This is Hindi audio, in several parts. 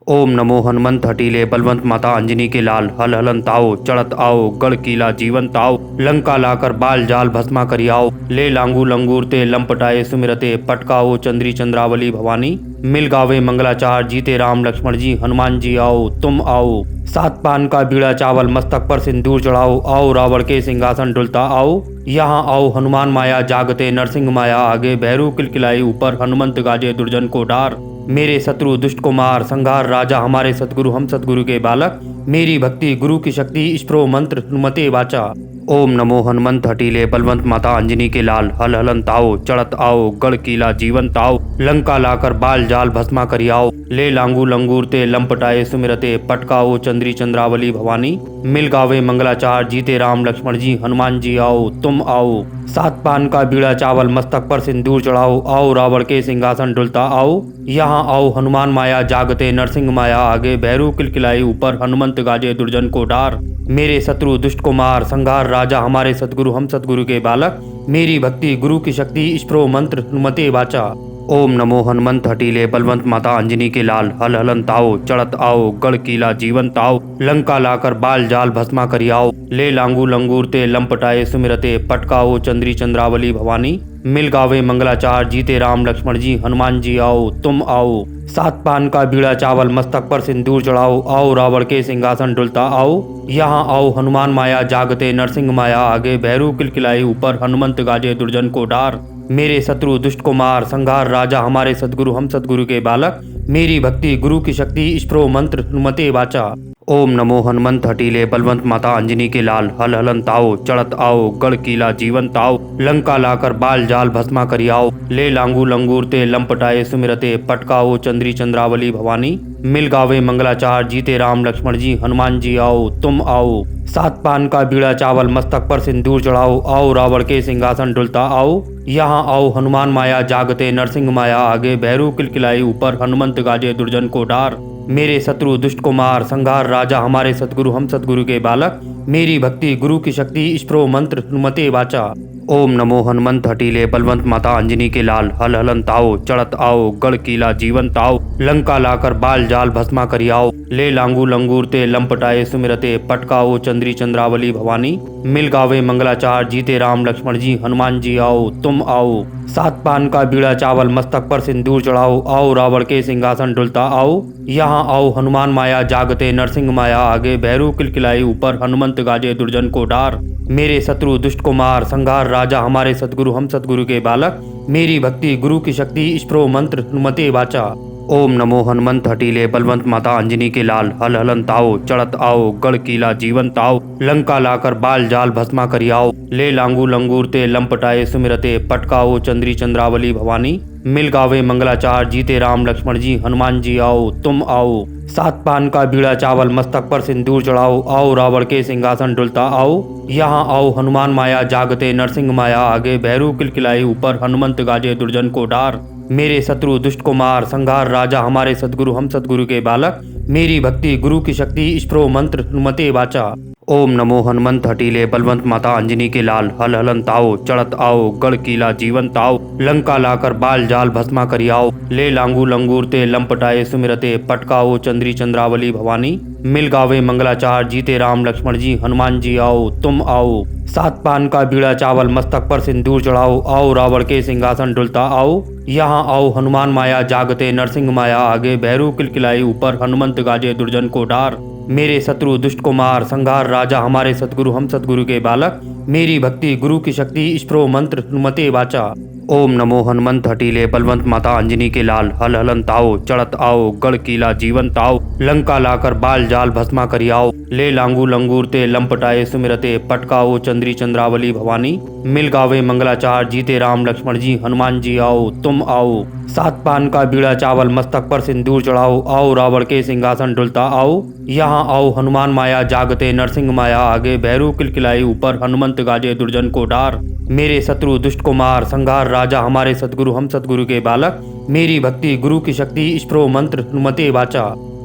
ओम नमो हनुमंत हटीले बलवंत माता अंजनी के लाल हल हलन ताओ चढ़त आओ गढ़ कीला जीवन ताओ लंका लाकर बाल जाल भस्मा करियाओ ले लांगू लंगूर ते लंपटाए सुमिरते पटकाओ चंद्री चंद्रावली भवानी मिल गावे मंगलाचार जीते राम लक्ष्मण जी हनुमान जी आओ तुम आओ सात पान का बीड़ा चावल मस्तक पर सिंदूर चढ़ाओ आओ रावण के सिंहासन डुलता आओ यहाँ आओ हनुमान माया जागते नरसिंह माया आगे भैरू किलकिलाई ऊपर हनुमंत गाजे दुर्जन को डार मेरे शत्रु दुष्ट को मार संघार राजा हमारे सतगुरु हम सतगुरु के बालक मेरी भक्ति गुरु की शक्ति स्प्रो मंत्र हनुमते वाचा। ओम नमो हनुमंत हटीले बलवंत माता अंजनी के लाल हल हलन ताओ चढ़त आओ गढ़ कीला जीवन ताओ लंका लाकर बाल जाल भस्मा करियाओ ले लांगू लंगूर ते लंपटाए सुमिरते पटकाओ चंद्री चंद्रावली भवानी मिल गावे मंगलाचार जीते राम लक्ष्मण जी हनुमान जी आओ तुम आओ सात पान का बीड़ा चावल मस्तक पर सिंदूर चढ़ाओ आओ रावण के सिंहासन डुलता आओ यहाँ आओ हनुमान माया जागते नरसिंह माया आगे भैरू किलकिलाई ऊपर हनुमंत गाजे दुर्जन को डार मेरे शत्रु दुष्ट को मार संघार राजा हमारे सतगुरु हम सतगुरु के बालक मेरी भक्ति गुरु की शक्ति स्प्रो मंत्र हनुमते वाचा। ओम नमो हनुमंत हटीले बलवंत माता अंजनी के लाल हल हलन ताओ चढ़त आओ गढ़ कीला जीवन ताओ लंका लाकर बाल जाल भस्मा करियाओ ले लांगू लंगूर ते लंपटाए सुमिरते पटकाओ चंद्री चंद्रावली भवानी मिल गावे मंगलाचार जीते राम लक्ष्मण जी हनुमान जी आओ तुम आओ सात पान का बीड़ा चावल मस्तक पर सिंदूर चढ़ाओ आओ रावण के सिंहासन डुलता आओ यहाँ आओ हनुमान माया जागते नरसिंह माया आगे भैरू किलकिलाई ऊपर हनुमंत गाजे दुर्जन को डार मेरे शत्रु दुष्ट को मार संघार राजा हमारे सतगुरु हम सतगुरु के बालक मेरी भक्ति गुरु की शक्ति स्प्रो मंत्र हनुमते वाचा। ओम नमो हनुमंत हटीले बलवंत माता अंजनी के लाल हल हलन ताओ चढ़त आओ गढ़ कीला जीवन ताओ लंका लाकर बाल जाल भस्मा करियाओ ले लांगू लंगूर ते लंपटाए सुमिरते पटकाओ चंद्री चंद्रावली भवानी मिल गावे मंगलाचार जीते राम लक्ष्मण जी हनुमान जी आओ तुम आओ सात पान का बीड़ा चावल मस्तक पर सिंदूर चढ़ाओ आओ रावण के सिंहासन डुलता आओ यहाँ आओ हनुमान माया जागते नरसिंह माया आगे भैरू किलकिलाई ऊपर हनुमंत गाजे दुर्जन को डार मेरे शत्रु दुष्ट को मार संघार राजा हमारे सतगुरु हम सतगुरु के बालक मेरी भक्ति गुरु की शक्ति स्प्रो मंत्र हनुमते वाचा। ओम नमो हनुमंत हटीले बलवंत माता अंजनी के लाल हल हलन ताओ चढ़त आओ गढ़ कीला जीवन ताओ लंका लाकर बाल जाल भस्मा करियाओ ले लांगू लंगूर ते लंपटाए सुमिरते पटकाओ चंद्री चंद्रावली भवानी मिल गावे मंगलाचार जीते राम लक्ष्मण जी हनुमान जी आओ तुम आओ सात पान का बीड़ा चावल मस्तक पर सिंदूर चढ़ाओ आओ रावण के सिंहासन डुलता आओ यहाँ आओ हनुमान माया जागते नरसिंह माया आगे भैरू किलकिलाई ऊपर हनुमंत गाजे दुर्जन को डार मेरे शत्रु दुष्ट को मार संघार राजा हमारे सतगुरु हम सतगुरु के बालक मेरी भक्ति गुरु की शक्ति स्प्रो मंत्र हनुमते वाचा। ओम नमो हनुमंत हटीले बलवंत माता अंजनी के लाल हल हलन ताओ चढ़त आओ गढ़ कीला जीवन ताओ लंका लाकर बाल जाल भस्मा करियाओ ले लांगू लंगूर ते लंपटाए सुमिरते पटकाओ चंद्री चंद्रावली भवानी मिल गावे मंगलाचार जीते राम लक्ष्मण जी हनुमान जी आओ तुम आओ सात पान का बीड़ा चावल मस्तक पर सिंदूर चढ़ाओ आओ रावण के सिंहासन डुलता आओ यहाँ आओ हनुमान माया जागते नरसिंह माया आगे भैरू किलकिलाई ऊपर हनुमंत गाजे दुर्जन को डार मेरे शत्रु दुष्ट को मार संघार राजा हमारे सतगुरु हम सतगुरु के बालक मेरी भक्ति गुरु की शक्ति स्प्रो मंत्र हनुमते वाचा। ओम नमो हनुमंत हटीले बलवंत माता अंजनी के लाल हल हलन ताओ चढ़त आओ गढ़ कीला जीवन ताओ लंका लाकर बाल जाल भस्मा करियाओ ले लांगू लंगूर ते लंपटाए सुमिरते पटकाओ चंद्री चंद्रावली भवानी मिल गावे मंगलाचार जीते राम लक्ष्मण जी हनुमान जी आओ तुम आओ सात पान का बीड़ा चावल मस्तक पर सिंदूर चढ़ाओ आओ रावण के सिंहासन डुलता आओ यहाँ आओ हनुमान माया जागते नरसिंह माया आगे भैरू किलकिलाई ऊपर हनुमंत गाजे दुर्जन को डार मेरे शत्रु दुष्ट को मार संघार राजा हमारे सतगुरु हम सतगुरु के बालक मेरी भक्ति गुरु की शक्ति स्प्रो मंत्र हनुमते वाचा। ओम नमो हनुमंत हटीले बलवंत माता अंजनी के लाल हल हलन ताओ चढ़त आओ गढ़ कीला जीवन ताओ लंका लाकर बाल जाल भस्मा करियाओ ले लांगू लंगूर ते लंपटाए सुमिरते पटकाओ चंद्री चंद्रावली भवानी मिल गावे मंगलाचार जीते राम लक्ष्मण जी हनुमान जी आओ तुम आओ सात पान का बीड़ा चावल मस्तक पर सिंदूर चढ़ाओ आओ रावण के सिंहासन डुलता आओ यहाँ आओ हनुमान माया जागते नरसिंह माया आगे भैरू किलकिलाई ऊपर हनुमंत गाजे दुर्जन को डार मेरे शत्रु दुष्ट को मार संघार राजा हमारे सतगुरु हम सतगुरु के बालक मेरी भक्ति गुरु की शक्ति स्प्रो मंत्र हनुमते वाचा।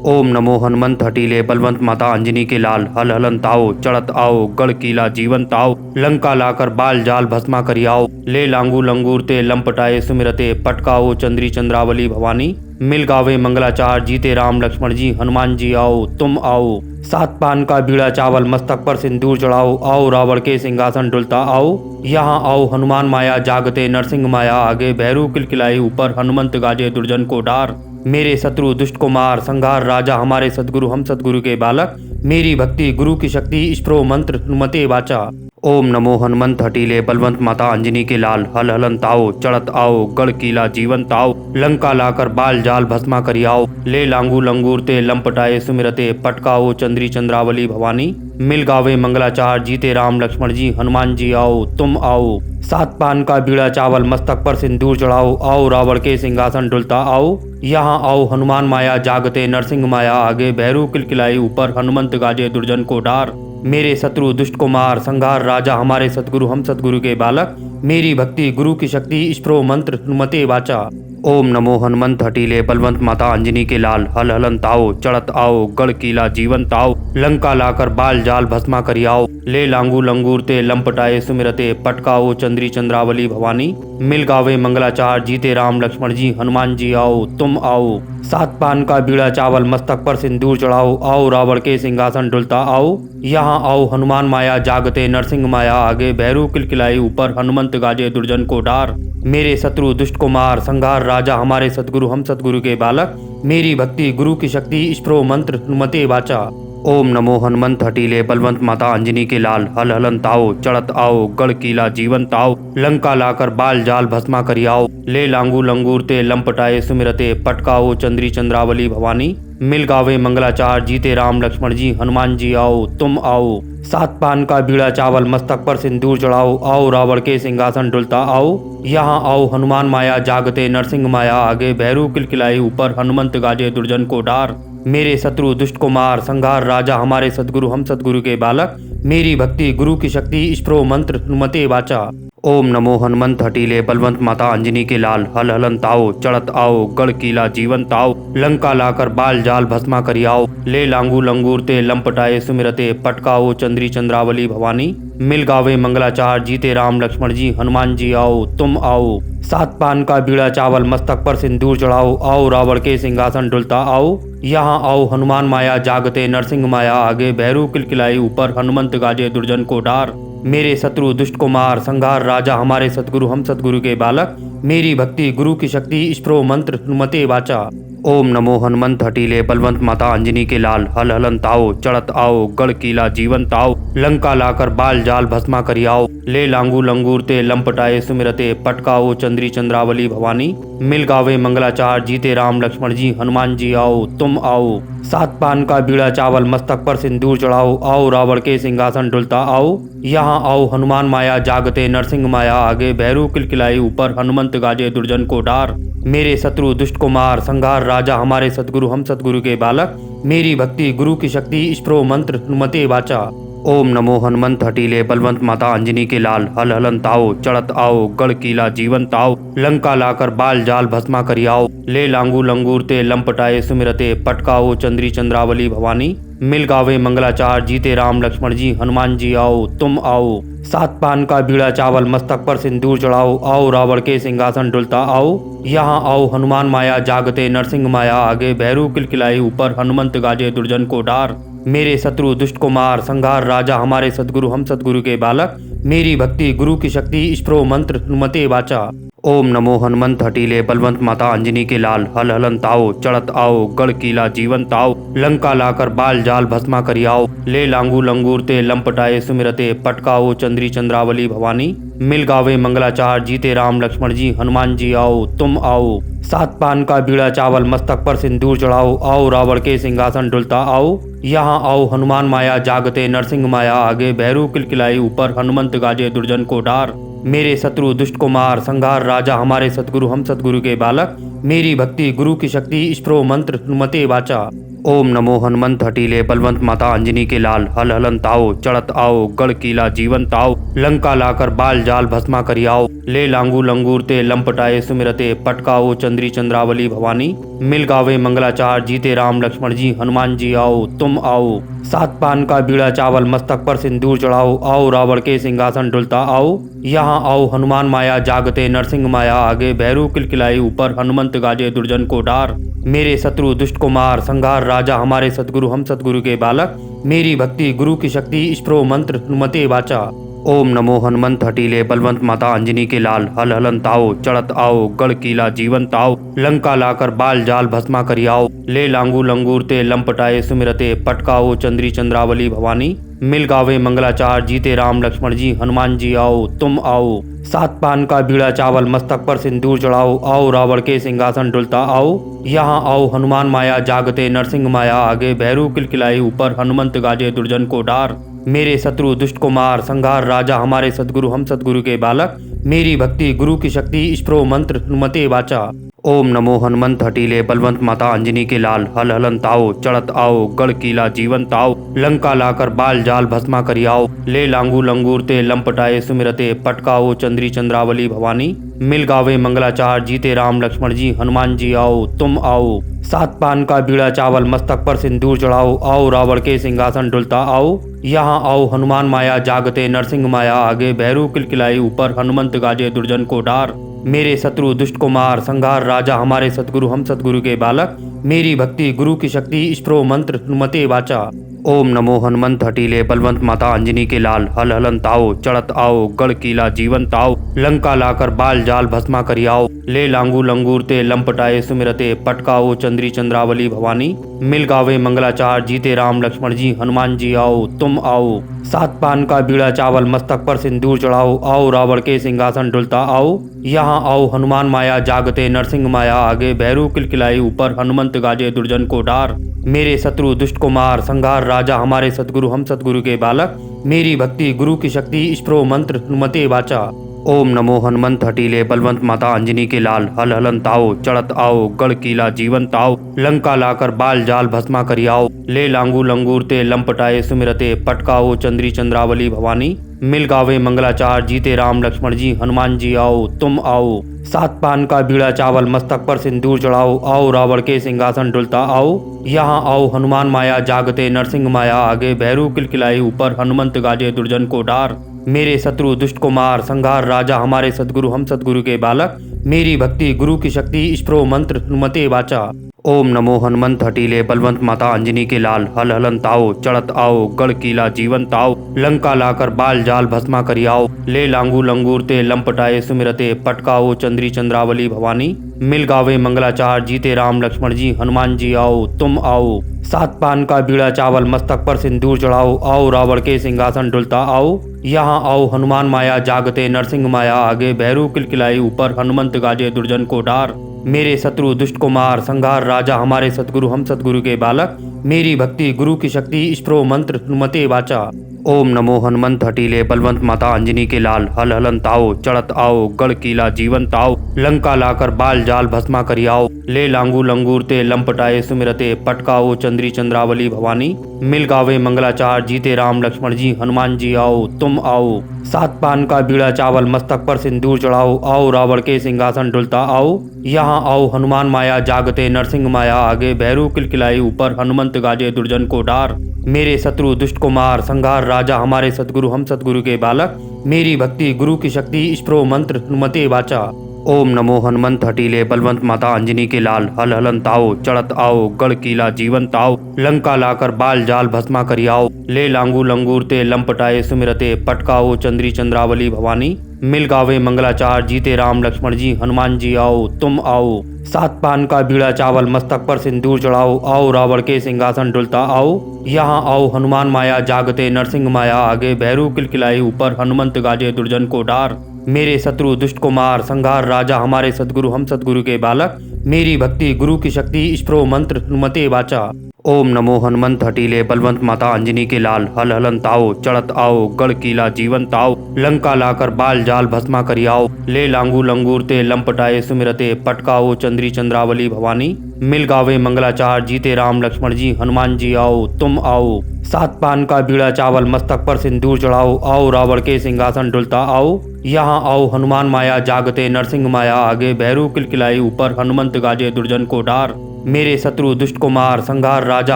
ओम नमो हनुमंत हटीले बलवंत माता अंजनी के लाल हल हलन ताओ चढ़त आओ गढ़ कीला जीवन ताओ लंका लाकर बाल जाल भस्मा करियाओ ले लांगू लंगूर ते लंपटाए सुमिरते पटकाओ चंद्री चंद्रावली भवानी मिल गावे मंगलाचार जीते राम लक्ष्मण जी हनुमान जी आओ तुम आओ। सात पान का बीड़ा चावल मस्तक पर सिंदूर चढ़ाओ, आओ रावण के सिंहासन डुलता आओ। यहाँ आओ हनुमान माया जागते नरसिंह माया आगे, भैरू किलकिलाए ऊपर हनुमंत गाजे दुर्जन को डार। मेरे शत्रु दुष्ट को मार संघार राजा हमारे सदगुरु हम सदगुरु के बालक, मेरी भक्ति गुरु की शक्ति स्प्रो मंत्र हनुमते वाचा। ओम नमो हनुमंत हटीले बलवंत माता अंजनी के लाल, हल हलन ताओ चढ़त आओ गढ़ कीला जीवन ताओ। लंका लाकर बाल जाल भस्मा करियाओ, ले लांगू लंगूरते लंपटाए सुमिरते पटकाओ चंद्री चंद्रावली भवानी। मिल गावे मंगलाचार जीते राम लक्ष्मण जी हनुमान जी आओ तुम आओ। सात पान का बीड़ा चावल मस्तक पर सिंदूर चढ़ाओ, आओ रावण के सिंहासन डुलता आओ। यहाँ आओ हनुमान माया जागते नरसिंह माया आगे, भैरू किलकिलाए ऊपर हनुमंत गाजे दुर्जन को डार। मेरे शत्रु दुष्ट को मार संघार राजा हमारे सदगुरु हम सदगुरु के बालक, मेरी भक्ति गुरु की शक्ति स्प्रो मंत्र हनुमते वाचा। ओम नमो हनुमंत हटीले बलवंत माता अंजनी के लाल, हल हलन ताओ चढ़त आओ गढ़ कीला जीवन ताओ। लंका लाकर बाल जाल भस्मा करियाओ, ले लांगू लंगूरते लंपटाए सुमिरते पटकाओ चंद्री चंद्रावली भवानी। मिल गावे मंगलाचार जीते राम लक्ष्मण जी हनुमान जी आओ तुम आओ। सात पान का बीड़ा चावल मस्तक पर सिंदूर चढ़ाओ, आओ रावण के सिंहासन डुलता आओ। यहाँ आओ हनुमान माया जागते नरसिंह माया आगे, भैरू किलकिलाए ऊपर हनुमंत गाजे दुर्जन को डार। मेरे शत्रु दुष्ट को मार संघार राजा हमारे सदगुरु हम सदगुरु के बालक, मेरी भक्ति गुरु की शक्ति स्प्रो मंत्र हनुमते वाचा। ओम नमो हनुमंत हटीले बलवंत माता अंजनी के लाल, हल हलन ताओ चढ़त आओ गढ़ कीला जीवन ताओ। लंका लाकर बाल जाल भस्मा करियाओ, ले लांगू लंगूरते लंपटाए सुमिरते पटकाओ चंद्री चंद्रावली भवानी। मिल गावे मंगलाचार जीते राम लक्ष्मण जी हनुमान जी आओ तुम आओ। सात पान का बीड़ा चावल मस्तक पर सिंदूर चढ़ाओ, आओ रावण के सिंहासन डुलता आओ। यहाँ आओ हनुमान माया जागते नरसिंह माया आगे, भैरू किलकिलाए ऊपर हनुमंत गाजे दुर्जन को डार। मेरे शत्रु दुष्ट को मार संघार राजा हमारे सदगुरु हम सदगुरु के बालक, मेरी भक्ति गुरु की शक्ति स्प्रो मंत्र हनुमते वाचा। ओम नमो हनुमंत हटीले बलवंत माता अंजनी के लाल, हल हलन ताओ चढ़त आओ गढ़ कीला जीवन ताओ। लंका लाकर बाल जाल भस्मा करियाओ, ले लांगू लंगूरते लंपटाए सुमिरते पटकाओ चंद्री चंद्रावली भवानी। मिल गावे मंगलाचार जीते राम लक्ष्मण जी हनुमान जी आओ तुम आओ। सात पान का बीड़ा चावल मस्तक पर सिंदूर चढ़ाओ, आओ रावण के सिंहासन डुलता आओ। यहाँ आओ हनुमान माया जागते नरसिंह माया आगे, भैरू किलकिलाए ऊपर हनुमंत गाजे दुर्जन को डार। मेरे शत्रु दुष्ट को मार संघार राजा हमारे सदगुरु हम सदगुरु के बालक, मेरी भक्ति गुरु की शक्ति स्प्रो मंत्र हनुमते वाचा। ओम नमो हनुमंत हटीले बलवंत माता अंजनी के लाल, हल हलन ताओ चढ़त आओ गढ़ कीला जीवन ताओ। लंका लाकर बाल जाल भस्मा करियाओ, ले लांगू लंगूरते लंपटाए सुमिरते पटकाओ चंद्री चंद्रावली भवानी। मिल गावे मंगलाचार जीते राम लक्ष्मण जी हनुमान जी आओ तुम आओ। सात पान का बीड़ा चावल मस्तक पर सिंदूर चढ़ाओ, आओ रावण के सिंहासन डुलता आओ। यहाँ आओ हनुमान माया जागते नरसिंह माया आगे, भैरू किलकिलाए ऊपर हनुमंत गाजे दुर्जन को डार। मेरे शत्रु दुष्ट को मार संघार राजा हमारे सदगुरु हम सदगुरु के बालक, मेरी भक्ति गुरु की शक्ति स्प्रो मंत्र हनुमते वाचा। ओम नमो हनुमंत हटीले बलवंत माता अंजनी के लाल, हल हलन ताओ चढ़त आओ गढ़ कीला जीवन ताओ। लंका लाकर बाल जाल भस्मा करियाओ, ले लांगू लंगूरते लंपटाए सुमिरते पटकाओ चंद्री चंद्रावली भवानी। मिल गावे मंगलाचार जीते राम लक्ष्मण जी हनुमान जी आओ तुम आओ। सात पान का बीड़ा चावल मस्तक पर सिंदूर चढ़ाओ, आओ रावण के सिंहासन डुलता आओ। यहाँ आओ हनुमान माया जागते नरसिंह माया आगे, भैरू किलकिलाए ऊपर हनुमंत गाजे दुर्जन को डार। मेरे शत्रु दुष्ट को मार संघार राजा हमारे सदगुरु हम सदगुरु के बालक, मेरी भक्ति गुरु की शक्ति स्प्रो मंत्र हनुमते वाचा। ओम नमो हनुमंत हटीले बलवंत माता अंजनी के लाल, हल हलन ताओ चढ़त आओ गढ़ कीला जीवन ताओ। लंका लाकर बाल जाल भस्मा करियाओ, ले लांगू लंगूरते लंपटाए सुमिरते पटकाओ चंद्री चंद्रावली भवानी। मिल गावे मंगलाचार जीते राम लक्ष्मण जी हनुमान जी आओ तुम आओ। सात पान का बीड़ा चावल मस्तक पर सिंदूर चढ़ाओ, आओ रावण के सिंहासन डुलता आओ। यहाँ आओ हनुमान माया जागते नरसिंह माया आगे, भैरू किलकिलाए ऊपर हनुमंत गाजे दुर्जन को डार। मेरे शत्रु दुष्ट को मार संघार राजा हमारे सदगुरु हम सदगुरु के बालक, मेरी भक्ति गुरु की शक्ति स्प्रो मंत्र हनुमते वाचा। ओम नमो हनुमंत हटीले बलवंत माता अंजनी के लाल, हल हलन ताओ चढ़त आओ गढ़ कीला जीवन ताओ। लंका लाकर बाल जाल भस्मा करियाओ, ले लांगू लंगूरते लंपटाए सुमिरते पटकाओ चंद्री चंद्रावली भवानी। मिल गावे मंगलाचार, जीते राम लक्ष्मण जी हनुमान जी आओ तुम आओ। सात पान का बीड़ा चावल मस्तक पर सिंदूर चढ़ाओ, आओ रावण के सिंहासन डुलता आओ। यहाँ आओ हनुमान माया जागते नरसिंह माया आगे, भैरू किलकिलाए ऊपर हनुमंत गाजे दुर्जन को डार। मेरे शत्रु दुष्ट को मार, संघार राजा हमारे सतगुरु हम सतगुरु के बालक। मेरी भक्ति गुरु की शक्ति, स्प्रो मंत्र हनुमते वाचा। ओम नमो हनुमंत हटीले बलवंत माता अंजनी के लाल, हल हलन ताओ चढ़त आओ गढ़ किला जीवन ताओ। लंका लाकर बाल जाल भस्मा करियाओ, ले लांगू लंगूरते लंपटाए सुमिरते पटकाओ चंद्री चंद्रावली भवानी। मिल गावे मंगलाचार, जीते राम लक्ष्मण जी हनुमान जी आओ तुम आओ। सात पान का बीड़ा चावल मस्तक पर सिंदूर चढ़ाओ, आओ रावण के सिंहासन डुलता आओ। यहाँ आओ हनुमान माया जागते नरसिंह माया आगे, भैरू किलकिलाए ऊपर हनुमंत गाजे दुर्जन को डार। मेरे शत्रु दुष्ट को मार, संघार राजा हमारे सतगुरु हम सतगुरु के बालक। मेरी भक्ति गुरु की शक्ति, स्प्रो मंत्र हनुमते वाचा। ओम नमो हनुमंत हटीले बलवंत माता अंजनी के लाल, हल हलन ताओ चढ़त आओ गढ़ किला जीवन ताओ। लंका लाकर बाल जाल भस्मा करियाओ, ले लांगू लंगूरते लंपटाए सुमिरते पटकाओ चंद्री चंद्रावली भवानी। मिल गावे मंगलाचार, जीते राम लक्ष्मण जी हनुमान जी आओ तुम आओ। सात पान का बीड़ा चावल मस्तक पर सिंदूर चढ़ाओ, आओ रावण के सिंहासन डुलता आओ। यहाँ आओ हनुमान माया जागते नरसिंह माया आगे, भैरू किलकिलाए ऊपर हनुमंत गाजे दुर्जन को डार। मेरे शत्रु दुष्ट को मार, संघार राजा हमारे सतगुरु हम सतगुरु के बालक। मेरी भक्ति गुरु की शक्ति, स्प्रो मंत्र हनुमते वाचा। ओम नमो हनुमंत हटीले बलवंत माता अंजनी के लाल, हल हलन ताओ चढ़त आओ गढ़ किला जीवन ताओ। लंका लाकर बाल जाल भस्मा करियाओ, ले लांगू लंगूरते लंपटाए सुमिरते पटकाओ चंद्री चंद्रावली भवानी। मिल गावे मंगलाचार, जीते राम लक्ष्मण जी हनुमान जी आओ तुम आओ। सात पान का बीड़ा चावल मस्तक पर सिंदूर चढ़ाओ, आओ रावण के सिंहासन डुलता आओ। यहाँ आओ हनुमान माया जागते नरसिंह माया आगे, भैरू किलकिलाए ऊपर हनुमंत गाजे दुर्जन को डार। मेरे शत्रु दुष्ट को मार, संघार राजा हमारे सतगुरु हम सतगुरु के बालक। मेरी भक्ति गुरु की शक्ति, स्प्रो मंत्र हनुमते वाचा। ओम नमो हनुमंत हटीले बलवंत माता अंजनी के लाल, हल हलन ताओ चढ़त आओ गढ़ किला जीवन ताओ। लंका लाकर बाल जाल भस्मा करियाओ, ले लांगू लंगूरते लंपटाए सुमिरते पटकाओ चंद्री चंद्रावली भवानी। मिल गावे मंगलाचार, जीते राम लक्ष्मण जी हनुमान जी आओ तुम आओ। सात पान का बीड़ा चावल मस्तक पर सिंदूर चढ़ाओ, आओ रावण के सिंहासन डुलता आओ। यहाँ आओ हनुमान माया जागते नरसिंह माया आगे, भैरू किलकिलाए ऊपर हनुमंत गाजे दुर्जन को डार। मेरे शत्रु दुष्ट को मार, संघार राजा हमारे सतगुरु हम सतगुरु के बालक। मेरी भक्ति गुरु की शक्ति, स्प्रो मंत्र हनुमते वाचा। ओम नमो हनुमंत हटीले बलवंत माता अंजनी के लाल, हल हलन ताओ चढ़त आओ गढ़ किला जीवन ताओ। लंका लाकर बाल जाल भस्मा करियाओ, ले लांगू लंगूरते लंपटाए सुमिरते पटकाओ चंद्री चंद्रावली भवानी। मिल गावे मंगलाचार, जीते राम लक्ष्मण जी हनुमान जी आओ तुम आओ। सात पान का बीड़ा चावल मस्तक पर सिंदूर चढ़ाओ, आओ रावण के सिंहासन डुलता आओ। यहाँ आओ हनुमान माया जागते नरसिंह माया आगे, भैरू किलकिलाए ऊपर हनुमंत गाजे दुर्जन को डार। मेरे शत्रु दुष्ट को मार, संघार राजा हमारे सतगुरु हम सतगुरु के बालक। मेरी भक्ति गुरु की शक्ति, स्प्रो मंत्र हनुमते वाचा। ओम नमो हनुमंत हटीले बलवंत माता अंजनी के लाल, हल हलन ताओ चढ़त आओ गढ़ किला जीवन ताओ। लंका लाकर बाल जाल भस्मा करियाओ, ले लांगू लंगूरते लंपटाए सुमिरते पटकाओ चंद्री चंद्रावली भवानी। मिल गावे मंगलाचार, जीते राम लक्ष्मण जी हनुमान जी आओ तुम आओ। सात पान का बीड़ा चावल मस्तक पर सिंदूर चढ़ाओ, आओ रावण के सिंहासन डुलता आओ। यहाँ आओ हनुमान माया जागते नरसिंह माया आगे, भैरू किलकिलाए ऊपर हनुमंत गाजे दुर्जन को डार। मेरे शत्रु दुष्ट को मार, संघार राजा हमारे सतगुरु हम सतगुरु के बालक। मेरी भक्ति गुरु की शक्ति, स्प्रो मंत्र हनुमते वाचा। ओम नमो हनुमंत हटीले बलवंत माता अंजनी के लाल, हल हलन ताओ चढ़त आओ गढ़ किला जीवन ताओ। लंका लाकर बाल जाल भस्मा करियाओ, ले लांगू लंगूरते लंपटाए सुमिरते पटकाओ चंद्री चंद्रावली भवानी। मिल गावे मंगलाचार, जीते राम लक्ष्मण जी हनुमान जी आओ तुम आओ। सात पान का बीड़ा चावल मस्तक पर सिंदूर चढ़ाओ, आओ रावण के सिंहासन डुलता आओ। यहाँ आओ हनुमान माया जागते नरसिंह माया आगे, भैरू किलकिलाए ऊपर हनुमंत गाजे दुर्जन को डार। मेरे शत्रु दुष्ट को मार, संघार राजा हमारे सतगुरु हम सतगुरु के बालक। मेरी भक्ति गुरु की शक्ति, स्प्रो मंत्र हनुमते वाचा। ओम नमो हनुमंत हटीले बलवंत माता अंजनी के लाल, हल हलन ताओ चढ़त आओ गढ़ किला जीवन ताओ। लंका लाकर बाल जाल भस्मा करियाओ, ले लांगू लंगूरते लंपटाए सुमिरते पटकाओ चंद्री चंद्रावली भवानी। मिल गावे मंगलाचार, जीते राम लक्ष्मण जी हनुमान जी आओ तुम आओ। सात पान का बीड़ा चावल मस्तक पर सिंदूर चढ़ाओ, आओ रावण के सिंहासन डुलता आओ। यहाँ आओ हनुमान माया जागते नरसिंह माया आगे, भैरू किलकिलाए ऊपर हनुमंत गाजे दुर्जन को डार। मेरे शत्रु दुष्ट को मार, संहार राजा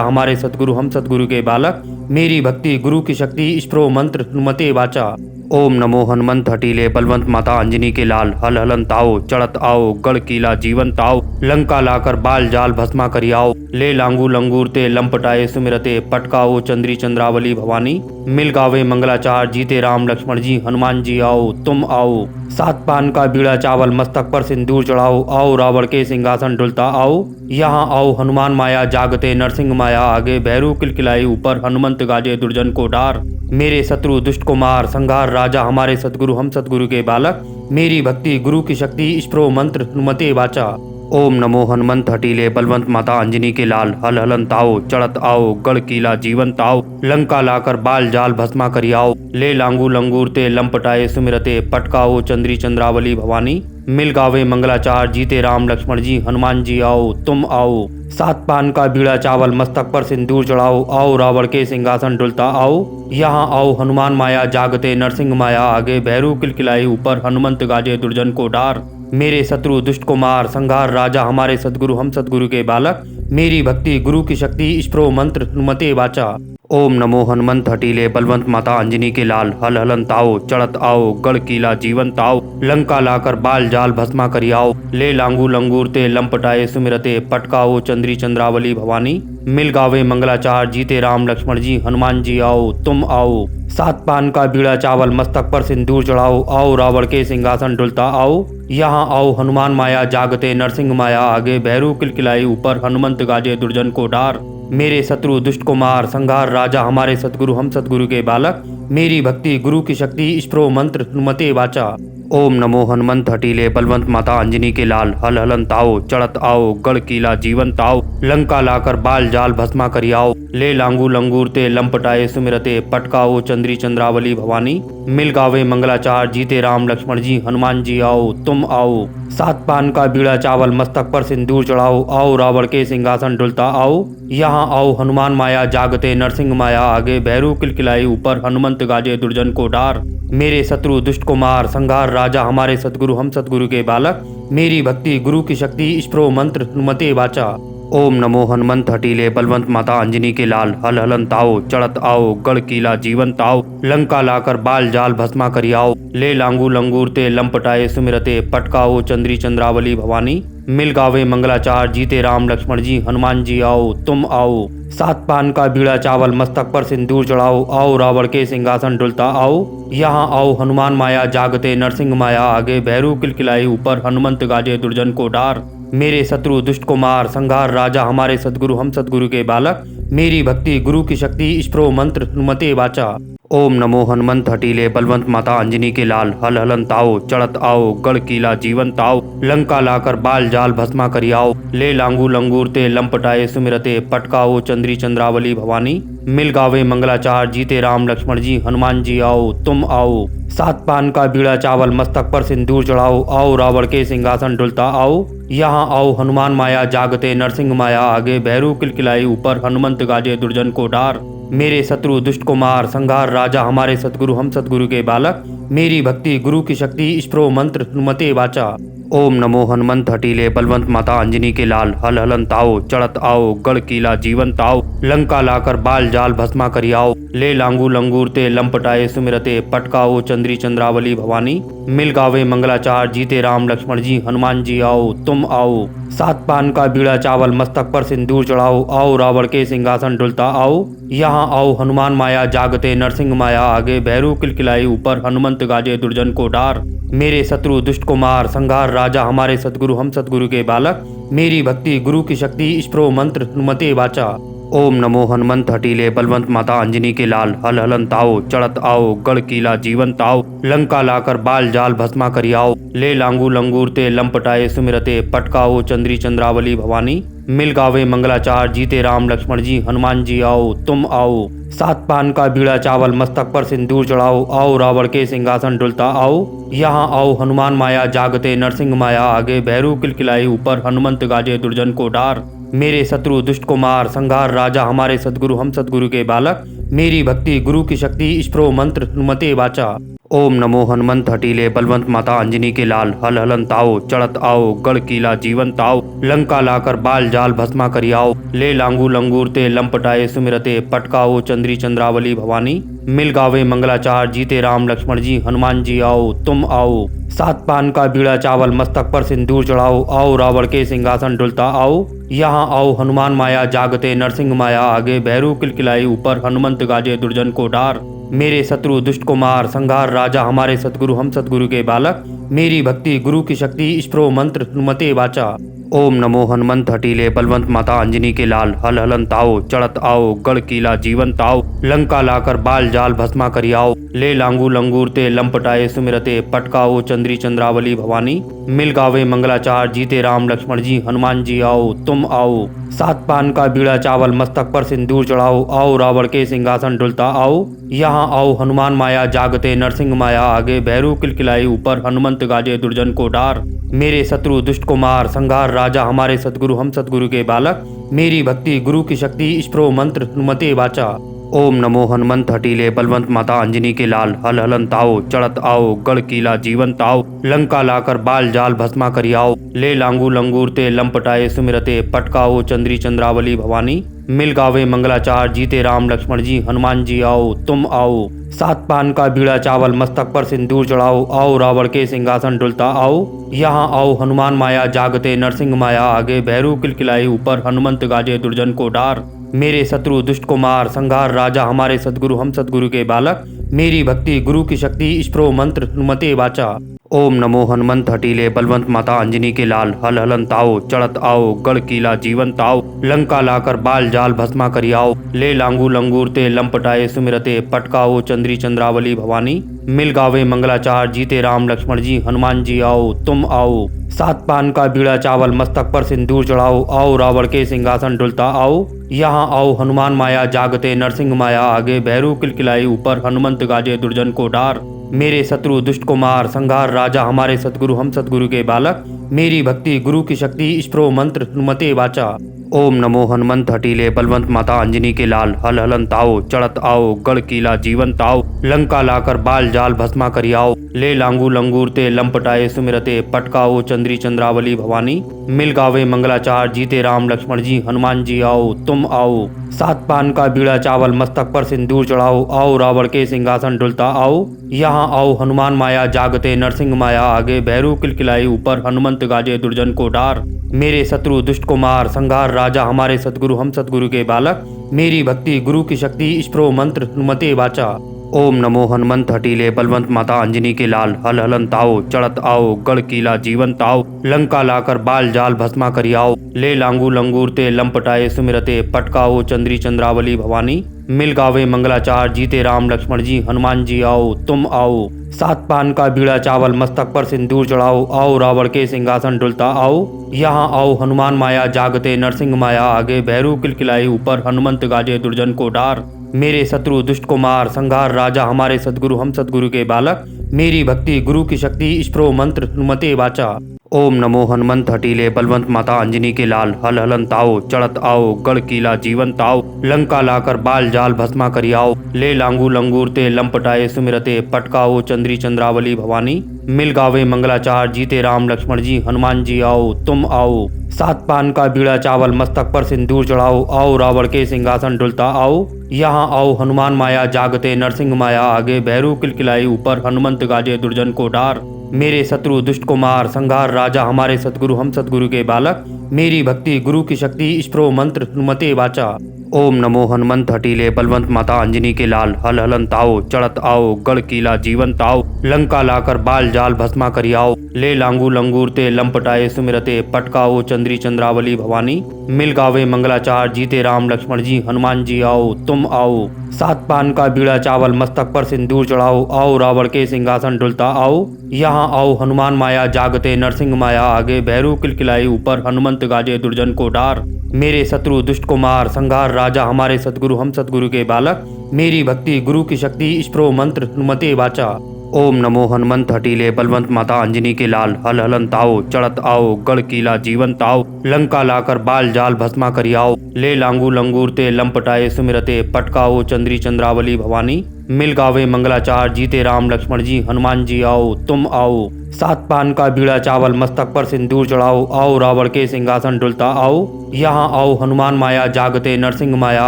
हमारे सद्गुरु हम सद्गुरु के बालक। मेरी भक्ति गुरु की शक्ति, स्प्रो मंत्र हनुमते वाचा। ओम नमो हनुमंत हटीले बलवंत माता अंजनी के लाल। हल हलन ताओ चढ़त आओ, गढ़ किला जीवन ताओ, लंका लाकर बाल जाल भस्मा करियाओ। ले लांगू लंगूरते लंपटाए सुमिरते, पटकाओ चंद्री चंद्रावली भवानी। मिल गावे मंगलाचार, जीते राम लक्ष्मण जी हनुमान जी आओ तुम आओ। सात पान का बीड़ा चावल मस्तक पर सिंदूर चढ़ाओ, आओ रावण के सिंहासन डुलता आओ। यहाँ आओ हनुमान माया जागते नरसिंह माया आगे, भैरू किलकिलाई ऊपर हनुमंत गाजे दुर्जन को डार। मेरे शत्रु दुष्ट को मार, संहार राजा हमारे सद्गुरु हम सद्गुरु के बालक। मेरी भक्ति गुरु की शक्ति, स्प्रो मंत्र हनुमते वाचा। ओम नमो हनुमंत हटीले बलवंत माता अंजनी के लाल। हल हलन ताओ चढ़त आओ, गढ़ किला जीवन ताओ, लंका लाकर बाल जाल भस्मा करियाओ। ले लांगू लंगूरते लंपटाए सुमिरते, पटकाओ चंद्री चंद्रावली भवानी। मिल गावे मंगलाचार, जीते राम लक्ष्मण जी हनुमान जी आओ तुम आओ। सात पान का बीड़ा चावल मस्तक पर सिंदूर चढ़ाओ, आओ रावण के सिंहासन डुलता आओ। यहाँ आओ हनुमान माया जागते नरसिंह माया आगे, भैरू किलकिलाई ऊपर हनुमंत गाजे दुर्जन को डार। मेरे शत्रु दुष्ट को मार, संहार राजा हमारे सद्गुरु हम सद्गुरु के बालक। मेरी भक्ति गुरु की शक्ति, स्प्रो मंत्र हनुमते वाचा। ओम नमो हनुमंत हटीले बलवंत माता अंजनी के लाल। हल हलन ताओ चढ़त आओ, गढ़ किला जीवन ताओ, लंका लाकर बाल जाल भस्मा करियाओ। ले लांगू लंगूरते लंपटाए सुमिरते, पटकाओ चंद्री चंद्रावली भवानी। मिल गावे मंगलाचार, जीते राम लक्ष्मण जी हनुमान जी आओ तुम आओ। सात पान का बीड़ा चावल मस्तक पर सिंदूर चढ़ाओ, आओ रावण के सिंहासन डुलता आओ। यहाँ आओ हनुमान माया जागते नरसिंह माया आगे, भैरू किलकिलाई ऊपर हनुमंत गाजे दुर्जन को डार। मेरे शत्रु दुष्ट को मार, संहार राजा हमारे सद्गुरु हम सद्गुरु के बालक। मेरी भक्ति गुरु की शक्ति, स्प्रो मंत्र हनुमते वाचा। ओम नमो हनुमंत हटीले बलवंत माता अंजनी के लाल। हल हलन ताओ चढ़त आओ, गढ़ किला जीवन ताओ, लंका लाकर बाल जाल भस्मा करियाओ। ले लांगू लंगूरते लंपटाए सुमिरते, पटकाओ चंद्री चंद्रावली भवानी। मिल गावे मंगलाचार, जीते राम लक्ष्मण जी हनुमान जी आओ तुम आओ। सात पान का बीड़ा चावल मस्तक पर सिंदूर चढ़ाओ, आओ रावण के सिंहासन डुलता आओ। यहाँ आओ हनुमान माया जागते नरसिंह माया आगे, भैरू किलकिलाई ऊपर हनुमंत गाजे दुर्जन को डार। मेरे शत्रु दुष्ट को मार, संहार राजा हमारे सद्गुरु हम सद्गुरु के बालक। मेरी भक्ति गुरु की शक्ति, स्प्रो मंत्र हनुमते वाचा। ओम नमो हनुमंत हटीले बलवंत माता अंजनी के लाल। हल हलन ताओ चढ़त आओ, गढ़ किला जीवन ताओ, लंका लाकर बाल जाल भस्मा करियाओ। ले लांगू लंगूरते लंपटाए सुमिरते, पटकाओ चंद्री चंद्रावली भवानी। मिल गावे मंगलाचार, जीते राम लक्ष्मण जी हनुमान जी आओ तुम आओ। सात पान का बीड़ा चावल मस्तक पर सिंदूर चढ़ाओ, आओ रावण के सिंहासन डुलता आओ। यहाँ आओ हनुमान माया जागते नरसिंह माया आगे, भैरू किलकिलाई ऊपर हनुमंत गाजे दुर्जन को डार। मेरे शत्रु दुष्ट को मार, संहार राजा हमारे सद्गुरु हम सद्गुरु के बालक। मेरी भक्ति गुरु की शक्ति, स्प्रो मंत्र हनुमते वाचा। ओम नमो हनुमंत हटीले बलवंत माता अंजनी के लाल। हल हलन ताओ चढ़त आओ, गढ़ किला जीवन ताओ, लंका लाकर बाल जाल भस्मा करियाओ। ले लांगू लंगूरते लंपटाए सुमिरते, पटकाओ चंद्री चंद्रावली भवानी। मिल गावे मंगलाचार, जीते राम लक्ष्मण जी हनुमान जी आओ तुम आओ। सात पान का बीड़ा चावल मस्तक पर सिंदूर चढ़ाओ, आओ रावण के सिंहासन डुलता आओ। यहाँ आओ हनुमान माया जागते नरसिंह माया आगे, भैरू किलकिलाई ऊपर हनुमंत गाजे दुर्जन को डार। मेरे शत्रु दुष्ट को मार, संहार राजा हमारे सद्गुरु हम सद्गुरु के बालक। मेरी भक्ति गुरु की शक्ति, स्प्रो मंत्र हनुमते वाचा। ओम नमो हनुमंत हटीले बलवंत माता अंजनी के लाल। हल हलन ताओ चढ़त आओ, गढ़ किला जीवन ताओ, लंका लाकर बाल जाल भस्मा करियाओ। ले लांगू लंगूरते लंपटाए सुमिरते, पटकाओ चंद्री चंद्रावली भवानी। मिल गावे मंगलाचार, जीते राम लक्ष्मण जी हनुमान जी आओ तुम आओ। सात पान का बीड़ा चावल मस्तक पर सिंदूर चढ़ाओ, आओ रावण के सिंहासन डुलता आओ। यहाँ आओ हनुमान माया जागते नरसिंह माया आगे, भैरू किलकिलाई ऊपर हनुमंत गाजे दुर्जन को डार। मेरे शत्रु दुष्ट को मार, संहार राजा हमारे सद्गुरु हम सद्गुरु के बालक। मेरी भक्ति गुरु की शक्ति, स्प्रो मंत्र हनुमते वाचा। ओम नमो हनुमंत हटीले बलवंत माता अंजनी के लाल। हल हलन ताओ चढ़त आओ, गढ़ किला जीवन ताओ, लंका लाकर बाल जाल भस्मा करियाओ। ले लांगू लंगूरते लंपटाए सुमिरते, पटकाओ चंद्री चंद्रावली भवानी। मिल गावे मंगलाचार, जीते राम लक्ष्मण जी हनुमान जी आओ तुम आओ। सात पान का बीड़ा चावल मस्तक पर सिंदूर चढ़ाओ, आओ रावण के सिंहासन डुलता आओ। यहाँ आओ हनुमान माया जागते नरसिंह माया आगे, भैरू किलकिलाई ऊपर हनुमंत गाजे दुर्जन को डार। मेरे शत्रु दुष्ट को मार, संहार राजा हमारे सद्गुरु हम सद्गुरु के बालक। मेरी भक्ति गुरु की शक्ति, स्प्रो मंत्र हनुमते वाचा। ओम नमो हनुमंत हटीले बलवंत माता अंजनी के लाल हल हलन ताओ चढ़त आओ गढ़ किला जीवन ताओ लंका लाकर बाल जाल भस्मा करियाओ ले लांगू लंगूर ते लंपटाए सुमिरते पटकाओ चंद्री चंद्रावली भवानी मिल गावे मंगलाचार जीते राम लक्ष्मण जी हनुमान जी आओ तुम आओ सात पान का बीड़ा चावल मस्तक पर सिंदूर चढ़ाओ आओ रावण के सिंहासन डुलता आओ यहाँ आओ हनुमान माया जागते नरसिंह माया आगे भैरू किलकिलाई ऊपर हनुमंत गाजे दुर्जन को डार मेरे शत्रु दुष्ट कुमार संहार राजा हमारे सतगुरु हम सतगुरु के बालक मेरी भक्ति गुरु की शक्ति स्प्रो मंत्र हनुमते वाचा। ओम नमो हनुमंत हटीले बलवंत माता अंजनी के लाल हल हलन ताओ चढ़त आओ गढ़ किला जीवन ताओ लंका लाकर बाल जाल भस्मा करियाओ ले लांगू लंगूर ते लंपटाए सुमिरते पटकाओ चंद्री चंद्रावली भवानी मिल गावे मंगलाचार जीते राम लक्ष्मण जी हनुमान जी आओ तुम आओ सात पान का बीड़ा चावल मस्तक पर सिंदूर चढ़ाओ आओ रावण के सिंहासन डुलता आओ यहाँ आओ हनुमान माया जागते नरसिंह माया आगे भैरू किलकिलाई ऊपर हनुमंत गाजे दुर्जन को डार मेरे शत्रु दुष्ट कुमार संहार राजा हमारे सतगुरु हम सतगुरु के बालक मेरी भक्ति गुरु की शक्ति स्प्रो मंत्र हनुमते वाचा। ओम नमो हनुमंत हटीले बलवंत माता अंजनी के लाल हल हलन ताओ चढ़त आओ गढ़ किला जीवन ताओ लंका लाकर बाल जाल भस्मा करियाओ ले लांगू लंगूर ते लंपटाए सुमिरते पटकाओ चंद्री चंद्रावली भवानी मिल गावे मंगलाचार जीते राम लक्ष्मण जी हनुमान जी आओ तुम आओ सात पान का बीड़ा चावल मस्तक पर सिंदूर चढ़ाओ आओ रावण के सिंहासन डुलता आओ यहाँ आओ हनुमान माया जागते नरसिंह माया आगे भैरू किलकिलाई ऊपर हनुमंत गाजे दुर्जन को डार मेरे शत्रु दुष्ट कुमार संहार राजा हमारे सतगुरु हम सतगुरु के बालक मेरी भक्ति गुरु की शक्ति स्प्रो मंत्र हनुमते वाचा। ओम नमो हनुमंत हटीले बलवंत माता अंजनी के लाल हल हलन ताओ चढ़त आओ गढ़ किला जीवन ताओ लंका लाकर बाल जाल भस्मा करियाओ ले लांगू लंगूर ते लंपटाए सुमिरते पटकाओ चंद्री चंद्रावली भवानी मिल गावे मंगलाचार जीते राम लक्ष्मण जी हनुमान जी आओ तुम आओ सात पान का बीड़ा चावल मस्तक पर सिंदूर चढ़ाओ आओ रावण के सिंहासन डुलता आओ यहाँ आओ हनुमान माया जागते नरसिंह माया आगे भैरू किलकिलाई ऊपर हनुमंत गाजे दुर्जन को डार मेरे शत्रु दुष्ट कुमार संहार राजा हमारे सतगुरु हम सतगुरु के बालक मेरी भक्ति गुरु की शक्ति स्प्रो मंत्र हनुमते वाचा। ओम नमो हनुमंत हटीले बलवंत माता अंजनी के लाल हल हलन ताओ चढ़त आओ गढ़ किला जीवन ताओ लंका लाकर बाल जाल भस्मा करियाओ ले लांगू लंगूर ते लंपटाए सुमिरते पटकाओ चंद्री चंद्रावली भवानी मिल गावे मंगलाचार जीते राम लक्ष्मण जी हनुमान जी आओ तुम आओ सात पान का बीड़ा चावल मस्तक पर सिंदूर चढ़ाओ आओ रावण के सिंहासन डुलता आओ यहाँ आओ हनुमान माया जागते नरसिंह माया आगे भैरू किलकिलाई ऊपर हनुमंत गाजे दुर्जन को डार मेरे शत्रु दुष्ट कुमार संहार राजा हमारे सतगुरु हम सतगुरु के बालक मेरी भक्ति गुरु की शक्ति स्प्रो मंत्र हनुमते वाचा। ओम नमो हनुमंत हटीले बलवंत माता अंजनी के लाल हल हलन ताओ चढ़त आओ गढ़ किला जीवन ताओ लंका लाकर बाल जाल भस्मा करियाओ ले लांगू लंगूर ते लंपटाए सुमिरते पटकाओ चंद्री चंद्रावली भवानी मिल गावे मंगलाचार जीते राम लक्ष्मण जी हनुमान जी आओ तुम आओ सात पान का बीड़ा चावल मस्तक पर सिंदूर चढ़ाओ आओ रावण के सिंहासन डुलता आओ यहाँ आओ हनुमान माया जागते नरसिंह माया आगे भैरू किलकिलाई ऊपर हनुमंत गाजे दुर्जन को डार मेरे शत्रु दुष्ट कुमार संहार राजा हमारे सतगुरु हम सतगुरु के बालक मेरी भक्ति गुरु की शक्ति स्प्रो मंत्र हनुमते वाचा। ओम नमो हनुमंत हटीले बलवंत माता अंजनी के लाल हल हलन ताओ चढ़त आओ गढ़ किला जीवन ताओ लंका लाकर बाल जाल भस्मा करियाओ ले लांगू लंगूर ते लंपटाए सुमिरते पटकाओ चंद्री चंद्रावली भवानी मिल गावे मंगलाचार जीते राम लक्ष्मण जी हनुमान जी आओ तुम आओ सात पान का बीड़ा चावल मस्तक पर सिंदूर चढ़ाओ आओ रावण के सिंहासन डुलता आओ यहाँ आओ हनुमान माया जागते नरसिंह माया आगे भैरू किलकिलाई ऊपर हनुमंत गाजे दुर्जन को डार मेरे शत्रु दुष्ट कुमार संहार राजा हमारे सतगुरु हम सतगुरु के बालक मेरी भक्ति गुरु की शक्ति स्प्रो मंत्र हनुमते वाचा। ओम नमो हनुमंत हटीले बलवंत माता अंजनी के लाल हल हलन ताओ चढ़त आओ गढ़ किला जीवन ताओ लंका लाकर बाल जाल भस्मा करियाओ ले लांगू लंगूर ते लंपटाए सुमिरते पटकाओ चंद्री चंद्रावली भवानी मिल गावे मंगलाचार जीते राम लक्ष्मण जी हनुमान जी आओ तुम आओ सात पान का बीड़ा चावल मस्तक पर सिंदूर चढ़ाओ आओ रावण के सिंहासन डुलता आओ यहाँ आओ हनुमान माया जागते नरसिंह माया आगे भैरू किलकिलाई ऊपर हनुमंत गाजे दुर्जन को डार मेरे शत्रु दुष्ट कुमार संहार राजा हमारे सतगुरु हम सतगुरु के बालक मेरी भक्ति गुरु की शक्ति स्प्रो मंत्र हनुमते वाचा। ओम नमो हनुमंत हटीले बलवंत माता अंजनी के लाल हल हलन ताओ चढ़त आओ गढ़ किला जीवन ताओ लंका लाकर बाल जाल भस्मा करियाओ ले लांगू लंगूर ते लंपटाए सुमिरते पटकाओ चंद्री चंद्रावली भवानी मिल गावे मंगलाचार जीते राम लक्ष्मण जी हनुमान जी आओ तुम आओ सात पान का बीड़ा चावल मस्तक पर सिंदूर चढ़ाओ आओ रावण के सिंहासन डुलता आओ यहाँ आओ हनुमान माया जागते नरसिंह माया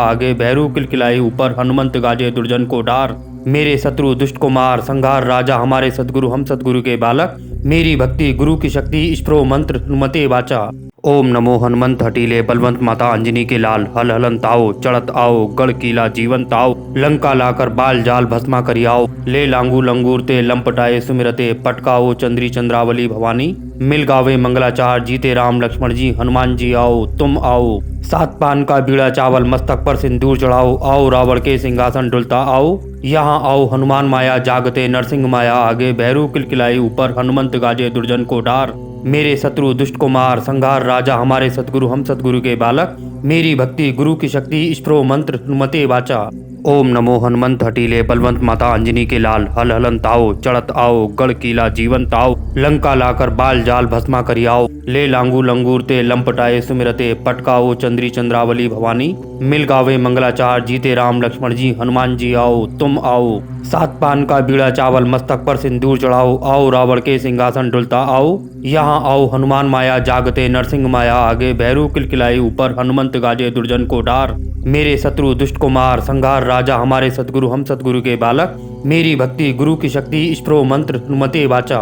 आगे भैरू किलकिलाई ऊपर हनुमंत गाजे दुर्जन को डार मेरे शत्रु दुष्ट कुमार संहार राजा हमारे सदगुरु हम सदगुरु के बालक मेरी भक्ति गुरु की शक्ति स्प्रो मंत्र हनुमते वाचा। ओम नमो हनुमंत हटीले बलवंत माता अंजनी के लाल हल हलन ताओ चढ़त आओ गढ़ किला जीवन ताओ लंका लाकर बाल जाल भस्मा करियाओ ले लांगू लंगूर ते लंपटाए सुमिरते पटकाओ चंद्री चंद्रावली भवानी मिल गावे मंगलाचार जीते राम लक्ष्मण जी हनुमान जी आओ तुम आओ सात पान का बीड़ा चावल मस्तक पर सिंदूर चढ़ाओ आओ रावण के सिंहासन डुलता आओ यहाँ आओ हनुमान माया जागते नरसिंह माया आगे भैरू किलकिलाई ऊपर हनुमंत गाजे दुर्जन को डार मेरे शत्रु दुष्ट कुमार संहार राजा हमारे सदगुरु हम सदगुरु के बालक मेरी भक्ति गुरु की शक्ति स्प्रो मंत्र हनुमते वाचा। ओम नमो हनुमंत हटीले बलवंत माता अंजनी के लाल हल हलन ताओ चढ़त आओ गढ़ किला जीवन ताओ लंका लाकर बाल जाल भस्मा करियाओ ले लांगू लंगूर ते लंपटाए सुमिरते पटकाओ चंद्री चंद्रावली भवानी मिल गावे मंगलाचार जीते राम लक्ष्मण जी हनुमान जी आओ तुम आओ सात पान का बीड़ा चावल मस्तक पर सिंदूर चढ़ाओ आओ रावण के सिंहासन डुलता आओ यहाँ आओ हनुमान माया जागते नरसिंह माया आगे भैरू किलकिलाई ऊपर हनुमंत गाजे दुर्जन को डार मेरे शत्रु दुष्ट कुमार संहार राजा हमारे सदगुरु हम सदगुरु के बालक मेरी भक्ति गुरु की शक्ति स्प्रो मंत्र हनुमते वाचा।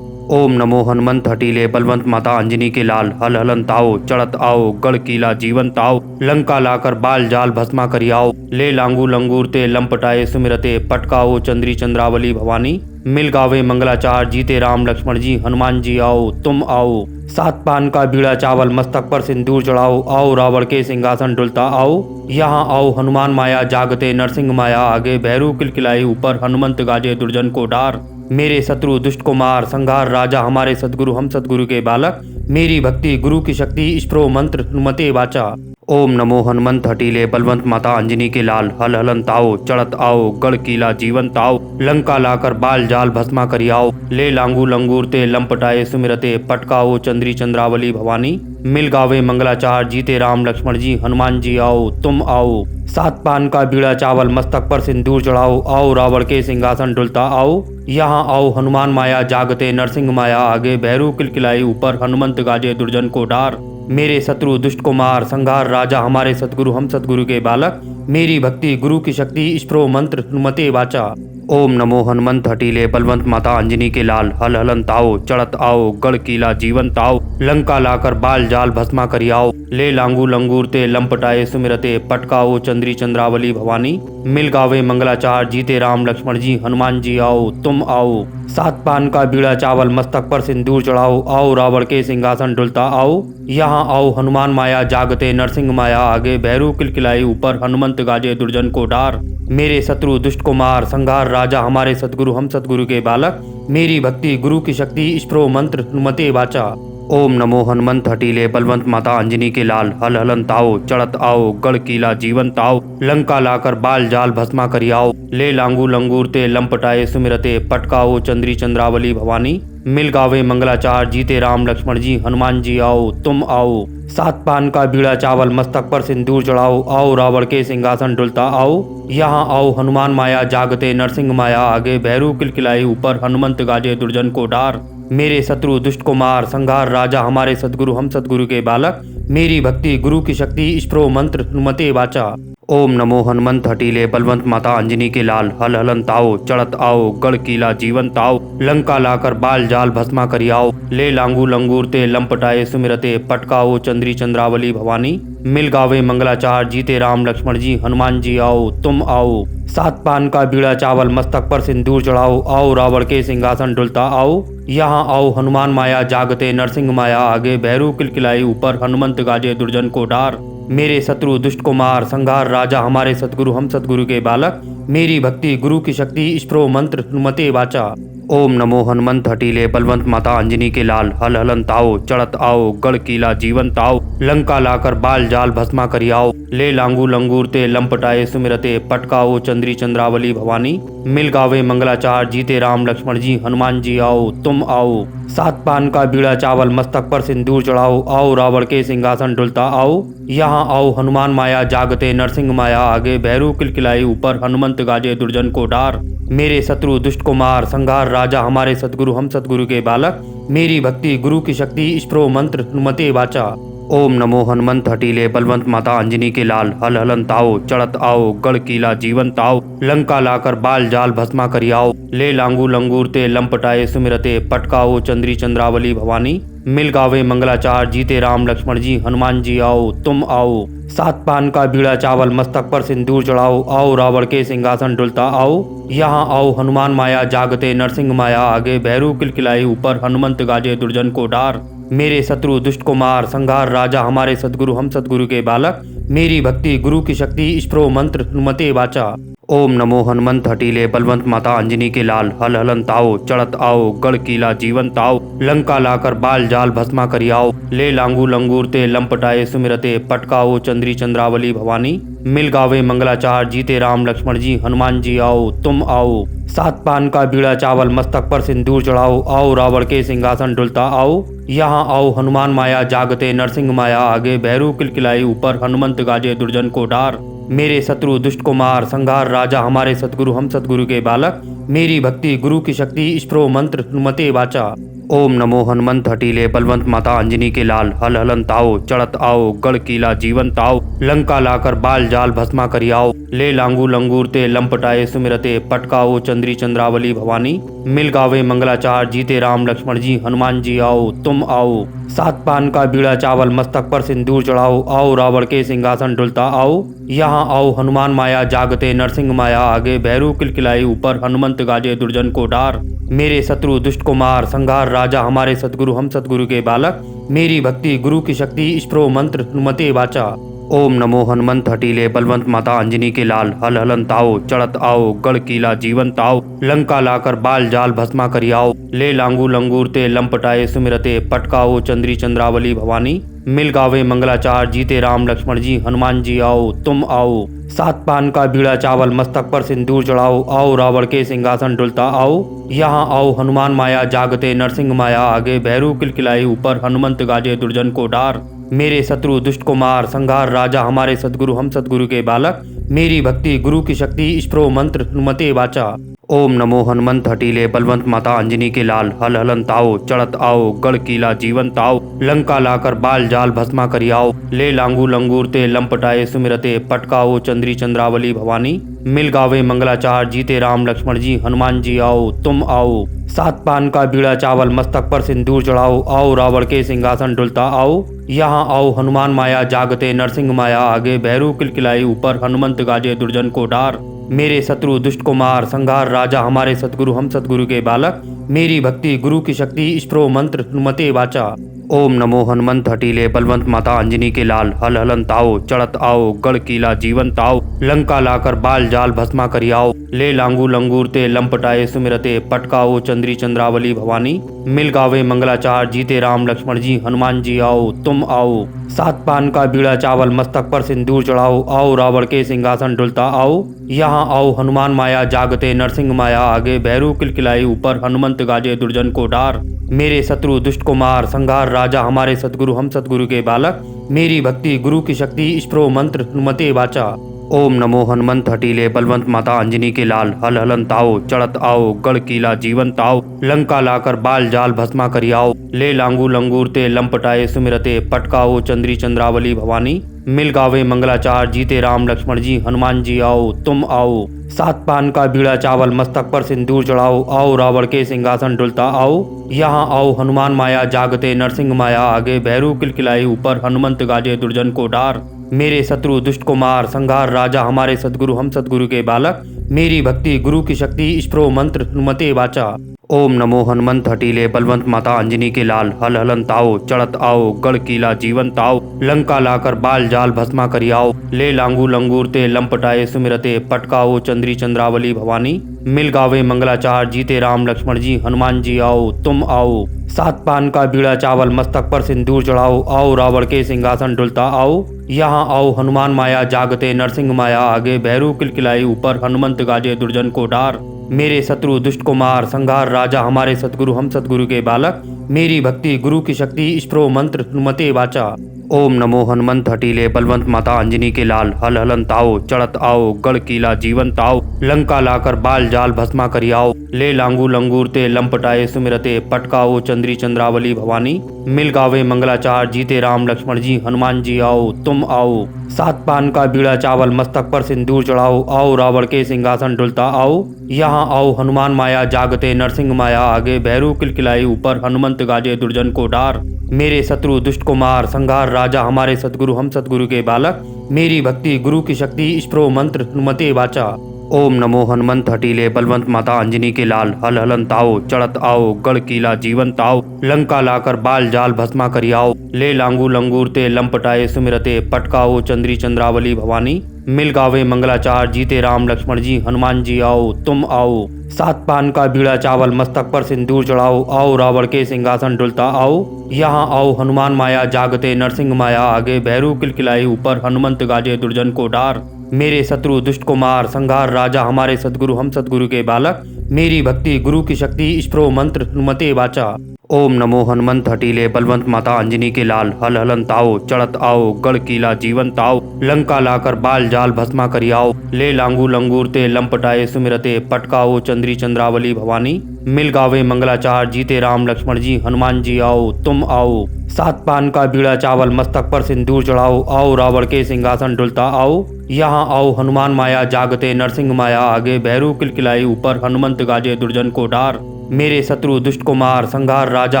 ओम नमो हनुमंत हटीले बलवंत माता अंजनी के लाल हल हलन ताओ चढ़त आओ गढ़ किला जीवन ताओ लंका लाकर बाल जाल भस्मा करियाओ ले लांगू लंगूर ते लंपटाए सुमिरते पटकाओ चंद्री चंद्रावली भवानी मिल गावे मंगलाचार जीते राम लक्ष्मण जी हनुमान जी आओ तुम आओ सात पान का बीड़ा चावल मस्तक पर सिंदूर चढ़ाओ आओ रावण के सिंहासन डुलता आओ यहाँ आओ हनुमान माया जागते नरसिंह माया आगे भैरू किलकिलाई ऊपर हनुमंत गाजे दुर्जन को डार मेरे शत्रु दुष्ट कुमार संहार राजा हमारे सदगुरु हम सदगुरु के बालक मेरी भक्ति गुरु की शक्ति स्प्रो मंत्र हनुमते वाचा। ओम नमो हनुमंत हटीले बलवंत माता अंजनी के लाल हल हलन ताओ चढ़त आओ गढ़ किला जीवन ताओ लंका लाकर बाल जाल भस्मा करियाओ ले लांगू लंगूर ते लंपटाए सुमिरते पटकाओ चंद्री चंद्रावली भवानी मिल गावे मंगलाचार जीते राम लक्ष्मण जी हनुमान जी आओ तुम आओ सात पान का बीड़ा चावल मस्तक पर सिंदूर चढ़ाओ आओ रावण के सिंहासन डुलता आओ यहाँ आओ हनुमान माया जागते नरसिंह माया आगे भैरू किलकिलाई ऊपर हनुमंत गाजे दुर्जन को डार मेरे शत्रु दुष्ट कुमार संहार राजा हमारे सदगुरु हम सदगुरु के बालक मेरी भक्ति गुरु की शक्ति स्प्रो मंत्र हनुमते वाचा। ओम नमो हनुमंत हटीले बलवंत माता अंजनी के लाल हल हलन ताओ चढ़त आओ गढ़ किला जीवन ताओ लंका लाकर बाल जाल भस्मा करियाओ ले लांगू लंगूर ते लंपटाए सुमिरते पटकाओ चंद्री चंद्रावली भवानी मिल गावे मंगलाचार जीते राम लक्ष्मण जी हनुमान जी आओ तुम आओ सात पान का बीड़ा चावल मस्तक पर सिंदूर चढ़ाओ आओ रावण के सिंहासन डुलता आओ यहाँ आओ हनुमान माया जागते नरसिंह माया आगे भैरू किलकिलाई ऊपर हनुमंत गाजे दुर्जन को डार मेरे शत्रु दुष्ट कुमार संहार राजा हमारे सदगुरु हम सदगुरु के बालक मेरी भक्ति गुरु की शक्ति स्प्रो मंत्र हनुमते वाचा। ओम नमो हनुमंत हटीले बलवंत माता अंजनी के लाल हल हलन ताओ चढ़त आओ गढ़ किला जीवन ताओ लंका लाकर बाल जाल भस्मा करियाओ ले लांगू लंगूर ते लंपटाए सुमिरते पटकाओ चंद्री चंद्रावली भवानी मिल गावे मंगलाचार जीते राम लक्ष्मण जी हनुमान जी आओ तुम आओ सात पान का बीड़ा चावल मस्तक पर सिंदूर चढ़ाओ आओ रावण के सिंहासन डुलता आओ यहाँ आओ हनुमान माया जागते नरसिंह माया आगे भैरू किलकिलाई ऊपर हनुमंत गाजे दुर्जन को डार मेरे शत्रु दुष्ट कुमार संहार राजा हमारे सदगुरु हम सदगुरु के बालक मेरी भक्ति गुरु की शक्ति स्प्रो मंत्र हनुमते वाचा। ओम नमो हनुमंत हटीले बलवंत माता अंजनी के लाल हल हलन ताओ चढ़त आओ गढ़ किला जीवन ताओ लंका लाकर बाल जाल भस्मा करियाओ ले लांगू लंगूर ते लंपटाए सुमिरते पटकाओ चंद्री चंद्रावली भवानी मिल गावे मंगलाचार जीते राम लक्ष्मण जी हनुमान जी आओ तुम आओ सात पान का बीड़ा चावल मस्तक पर सिंदूर चढ़ाओ आओ रावण के सिंहासन डुलता आओ यहाँ आओ हनुमान माया जागते नरसिंह माया आगे भैरू किलकिलाई ऊपर हनुमंत गाजे दुर्जन को डार मेरे शत्रु दुष्ट कुमार संहार राजा हमारे सदगुरु हम सदगुरु के बालक मेरी भक्ति गुरु की शक्ति स्प्रो मंत्र हनुमते वाचा। ओम नमो हनुमंत हटीले बलवंत माता अंजनी के लाल हल हलन ताओ चढ़त आओ गढ़ किला जीवन ताओ लंका लाकर बाल जाल भस्मा करियाओ ले लांगू लंगूर ते लंपटाए सुमिरते पटकाओ चंद्री चंद्रावली भवानी मिल गावे मंगलाचार जीते राम लक्ष्मण जी हनुमान जी आओ तुम आओ सात पान का बीड़ा चावल मस्तक पर सिंदूर चढ़ाओ आओ रावण के सिंहासन डुलता आओ यहाँ आओ हनुमान माया जागते नरसिंह माया आगे भैरू किलकिलाई ऊपर हनुमंत गाजे दुर्जन को डार मेरे शत्रु दुष्ट कुमार संघार राजा हमारे सतगुरु हम सतगुरु के बालक मेरी भक्ति गुरु की शक्ति स्प्रो मंत्र हनुमते वाचा। ओम नमो हनुमंत हटीले बलवंत माता अंजनी के लाल हल हलन ताओ चढ़त आओ गढ़ किला जीवन ताओ लंका लाकर बाल जाल भस्मा करियाओ ले लांगू लंगूर ते लंपटाए सुमिरते पटकाओ चंद्री चंद्रावली भवानी मिल गावे मंगलाचार जीते राम लक्ष्मण जी हनुमान जी आओ तुम आओ सात पान का बीड़ा चावल मस्तक पर सिंदूर चढ़ाओ आओ रावण के सिंहासन डुलता आओ यहाँ आओ हनुमान माया जागते नरसिंह माया आगे भैरू किलकिलाई ऊपर हनुमंत गाजे दुर्जन को डार मेरे शत्रु दुष्ट कुमार संघार राजा हमारे सतगुरु हम सतगुरु के बालक मेरी भक्ति गुरु की शक्ति स्प्रो मंत्र हनुमते वाचा। ओम नमो हनुमंत हटीले बलवंत माता अंजनी के लाल हल हलन ताओ चढ़त आओ गढ़ किला जीवन ताओ लंका लाकर बाल जाल भस्मा करियाओ ले लांगू लंगूर ते लंपटाए सुमिरते पटकाओ चंद्री चंद्रावली भवानी मिल गावे मंगलाचार जीते राम लक्ष्मण जी हनुमान जी आओ तुम आओ सात पान का बीड़ा चावल मस्तक पर सिंदूर चढ़ाओ आओ रावण के सिंहासन डुलता आओ यहाँ आओ हनुमान माया जागते नरसिंह माया आगे भैरू किलकिलाई ऊपर हनुमंत गाजे दुर्जन को डार मेरे शत्रु दुष्ट कुमार संघार राजा हमारे सतगुरु हम सतगुरु के बालक मेरी भक्ति गुरु की शक्ति स्प्रो मंत्र हनुमते वाचा। ओम नमो हनुमंत हटीले बलवंत माता अंजनी के लाल हल हलन ताओ चढ़त आओ गढ़ किला जीवन ताओ लंका लाकर बाल जाल भस्मा करियाओ ले लांगू लंगूर ते लंपटाए सुमिरते पटकाओ चंद्री चंद्रावली भवानी मिल गावे मंगलाचार जीते राम लक्ष्मण जी हनुमान जी आओ तुम आओ सात पान का बीड़ा चावल मस्तक पर सिंदूर चढ़ाओ आओ रावण के सिंहासन डुलता आओ यहाँ आओ हनुमान माया जागते नरसिंह माया आगे भैरू किलकिलाई ऊपर हनुमंत गाजे दुर्जन को डार मेरे शत्रु दुष्ट कुमार संघार राजा हमारे सतगुरु हम सतगुरु के बालक मेरी भक्ति गुरु की शक्ति स्प्रो मंत्र हनुमते वाचा। ओम नमो हनुमंत हटीले बलवंत माता अंजनी के लाल हल हलन ताओ चढ़त आओ गढ़ किला जीवन ताओ लंका लाकर बाल जाल भस्मा करियाओ ले लांगू लंगूर ते लंपटाए सुमिरते पटकाओ चंद्री चंद्रावली भवानी मिल गावे मंगलाचार जीते राम लक्ष्मण जी हनुमान जी आओ तुम आओ सात पान का बीड़ा चावल मस्तक पर सिंदूर चढ़ाओ आओ रावण के सिंहासन डुलता आओ यहाँ आओ हनुमान माया जागते नरसिंह माया आगे भैरू किलकिलाई ऊपर हनुमंत गाजे दुर्जन को डार मेरे शत्रु दुष्ट कुमार संघार राजा हमारे सतगुरु हम सतगुरु के बालक मेरी भक्ति गुरु की शक्ति स्प्रो मंत्र हनुमते वाचा। ओम नमो हनुमंत हटीले बलवंत माता अंजनी के लाल हल हलन ताओ चढ़त आओ गढ़ किला जीवन ताओ लंका लाकर बाल जाल भस्मा करियाओ ले लांगू लंगूर ते लंपटाए सुमिरते पटकाओ चंद्री चंद्रावली भवानी मिल गावे मंगलाचार जीते राम लक्ष्मण जी हनुमान जी आओ तुम आओ सात पान का बीड़ा चावल मस्तक पर सिंदूर चढ़ाओ आओ रावण के सिंहासन डुलता आओ यहाँ आओ हनुमान माया जागते नरसिंह माया आगे भैरू किलकिलाई ऊपर हनुमंत गाजे दुर्जन को डार मेरे शत्रु दुष्ट कुमार संघार राजा हमारे सतगुरु हम सतगुरु के बालक मेरी भक्ति गुरु की शक्ति स्प्रो मंत्र हनुमते वाचा। ओम नमो हनुमंत हटीले बलवंत माता अंजनी के लाल हल हलन ताओ चढ़त आओ गढ़ किला जीवन ताओ लंका लाकर बाल जाल भस्मा करियाओ ले लांगू लंगूर ते लंपटाए सुमिरते पटकाओ चंद्री चंद्रावली भवानी मिल गावे मंगलाचार जीते राम लक्ष्मण जी हनुमान जी आओ तुम आओ सात पान का बीड़ा चावल मस्तक पर सिंदूर चढ़ाओ आओ रावण के सिंहासन डुलता आओ यहाँ आओ हनुमान माया जागते नरसिंह माया आगे भैरू किलकिलाई ऊपर हनुमंत गाजे दुर्जन को डार मेरे शत्रु दुष्ट कुमार संघार राजा हमारे सतगुरु हम सतगुरु के बालक मेरी भक्ति गुरु की शक्ति स्प्रो मंत्र हनुमते वाचा। ओम नमो हनुमंत हटीले बलवंत माता अंजनी के लाल हल हलन ताओ चढ़त आओ गढ़ किला जीवन ताओ लंका लाकर बाल जाल भस्मा करियाओ ले लांगू लंगूर ते लंपटाए सुमिरते पटकाओ चंद्री चंद्रावली भवानी मिल गावे मंगलाचार जीते राम लक्ष्मण जी हनुमान जी आओ तुम आओ सात पान का बीड़ा चावल मस्तक पर सिंदूर चढ़ाओ आओ रावण के सिंहासन डुलता आओ यहाँ आओ हनुमान माया जागते नरसिंह माया आगे भैरू किलकिलाई ऊपर हनुमंत गाजे दुर्जन को डार मेरे शत्रु दुष्ट कुमार संघार राजा हमारे सतगुरु हम सतगुरु के बालक मेरी भक्ति गुरु की शक्ति स्प्रो मंत्र हनुमते वाचा। ओम नमो हनुमंत हटीले बलवंत माता अंजनी के लाल हल हलन ताओ चढ़त आओ गढ़ किला जीवन ताओ लंका लाकर बाल जाल भस्मा करी आओ ले लांगू लंगूर ते लंपटाए सुमिरते पटकाओ चंद्री चंद्रावली भवानी मिल गावे मंगलाचार जीते राम लक्ष्मण जी हनुमान जी आओ तुम आओ सात पान का बीड़ा चावल मस्तक पर सिंदूर चढ़ाओ आओ रावण के सिंहासन डुलता आओ यहाँ आओ हनुमान माया जागते नरसिंह माया आगे भैरू किलकिलाई ऊपर हनुमंत गाजे दुर्जन को डार मेरे शत्रु दुष्ट को मार संहार राजा हमारे सतगुरु हम सतगुरु के बालक मेरी भक्ति गुरु की शक्ति स्प्रो मंत्र हनुमते वाचा। ओम नमो हनुमंत हटीले बलवंत माता अंजनी के लाल हल हलन ताओ चढ़त आओ गढ़ किला जीवन ताओ लंका लाकर बाल जाल भस्मा करी आओ ले लांगू लंगूर ते लंपटाए सुमिरते पटकाओ चंद्री चंद्रावली भवानी मिल गावे मंगलाचार जीते राम लक्ष्मण जी हनुमान जी आओ तुम आओ सात पान का बीड़ा चावल मस्तक पर सिंदूर चढ़ाओ आओ रावण के सिंहासन डुलता आओ यहाँ आओ हनुमान माया जागते नरसिंह माया आगे भैरू किलकिलाई ऊपर हनुमंत गाजे दुर्जन को डार मेरे शत्रु दुष्ट को मार संहार राजा हमारे सतगुरु हम सतगुरु के बालक मेरी भक्ति गुरु की शक्ति स्प्रो मंत्र हनुमते वाचा। ओम नमो हनुमंत हटीले बलवंत माता अंजनी के लाल हल हलन ताओ चढ़त आओ गढ़ किला जीवन ताओ लंका लाकर बाल जाल भस्मा करी आओ ले लांगू लंगूर ते लंपटाए सुमिरते पटकाओ चंद्री चंद्रावली भवानी मिल गावे मंगलाचार जीते राम लक्ष्मण जी हनुमान जी आओ तुम आओ सात पान का बीड़ा चावल मस्तक पर सिंदूर चढ़ाओ आओ रावण के सिंहासन डुलता आओ यहाँ आओ हनुमान माया जागते नरसिंह माया आगे भैरू किलकिलाई ऊपर हनुमंत गाजे दुर्जन को डार मेरे शत्रु दुष्ट को मार संहार राजा हमारे सतगुरु हम सतगुरु के बालक मेरी भक्ति गुरु की शक्ति स्प्रो मंत्र हनुमते वाचा। ओम नमो हनुमंत हटीले बलवंत माता अंजनी के लाल हल हलन ताओ चढ़त आओ गढ़ किला जीवन ताओ लंका लाकर बाल जाल भस्मा करी आओ ले लांगू लंगूर ते लंपटाए सुमिरते पटकाओ चंद्री चंद्रावली भवानी मिल गावे मंगलाचार जीते राम लक्ष्मण जी हनुमान जी आओ तुम आओ सात पान का बीड़ा चावल मस्तक पर सिंदूर चढ़ाओ आओ रावण के सिंहासन डुलता आओ यहाँ आओ हनुमान माया जागते नरसिंह माया आगे भैरू किलकिलाई ऊपर हनुमंत गाजे दुर्जन को डार मेरे शत्रु दुष्ट को मार संहार राजा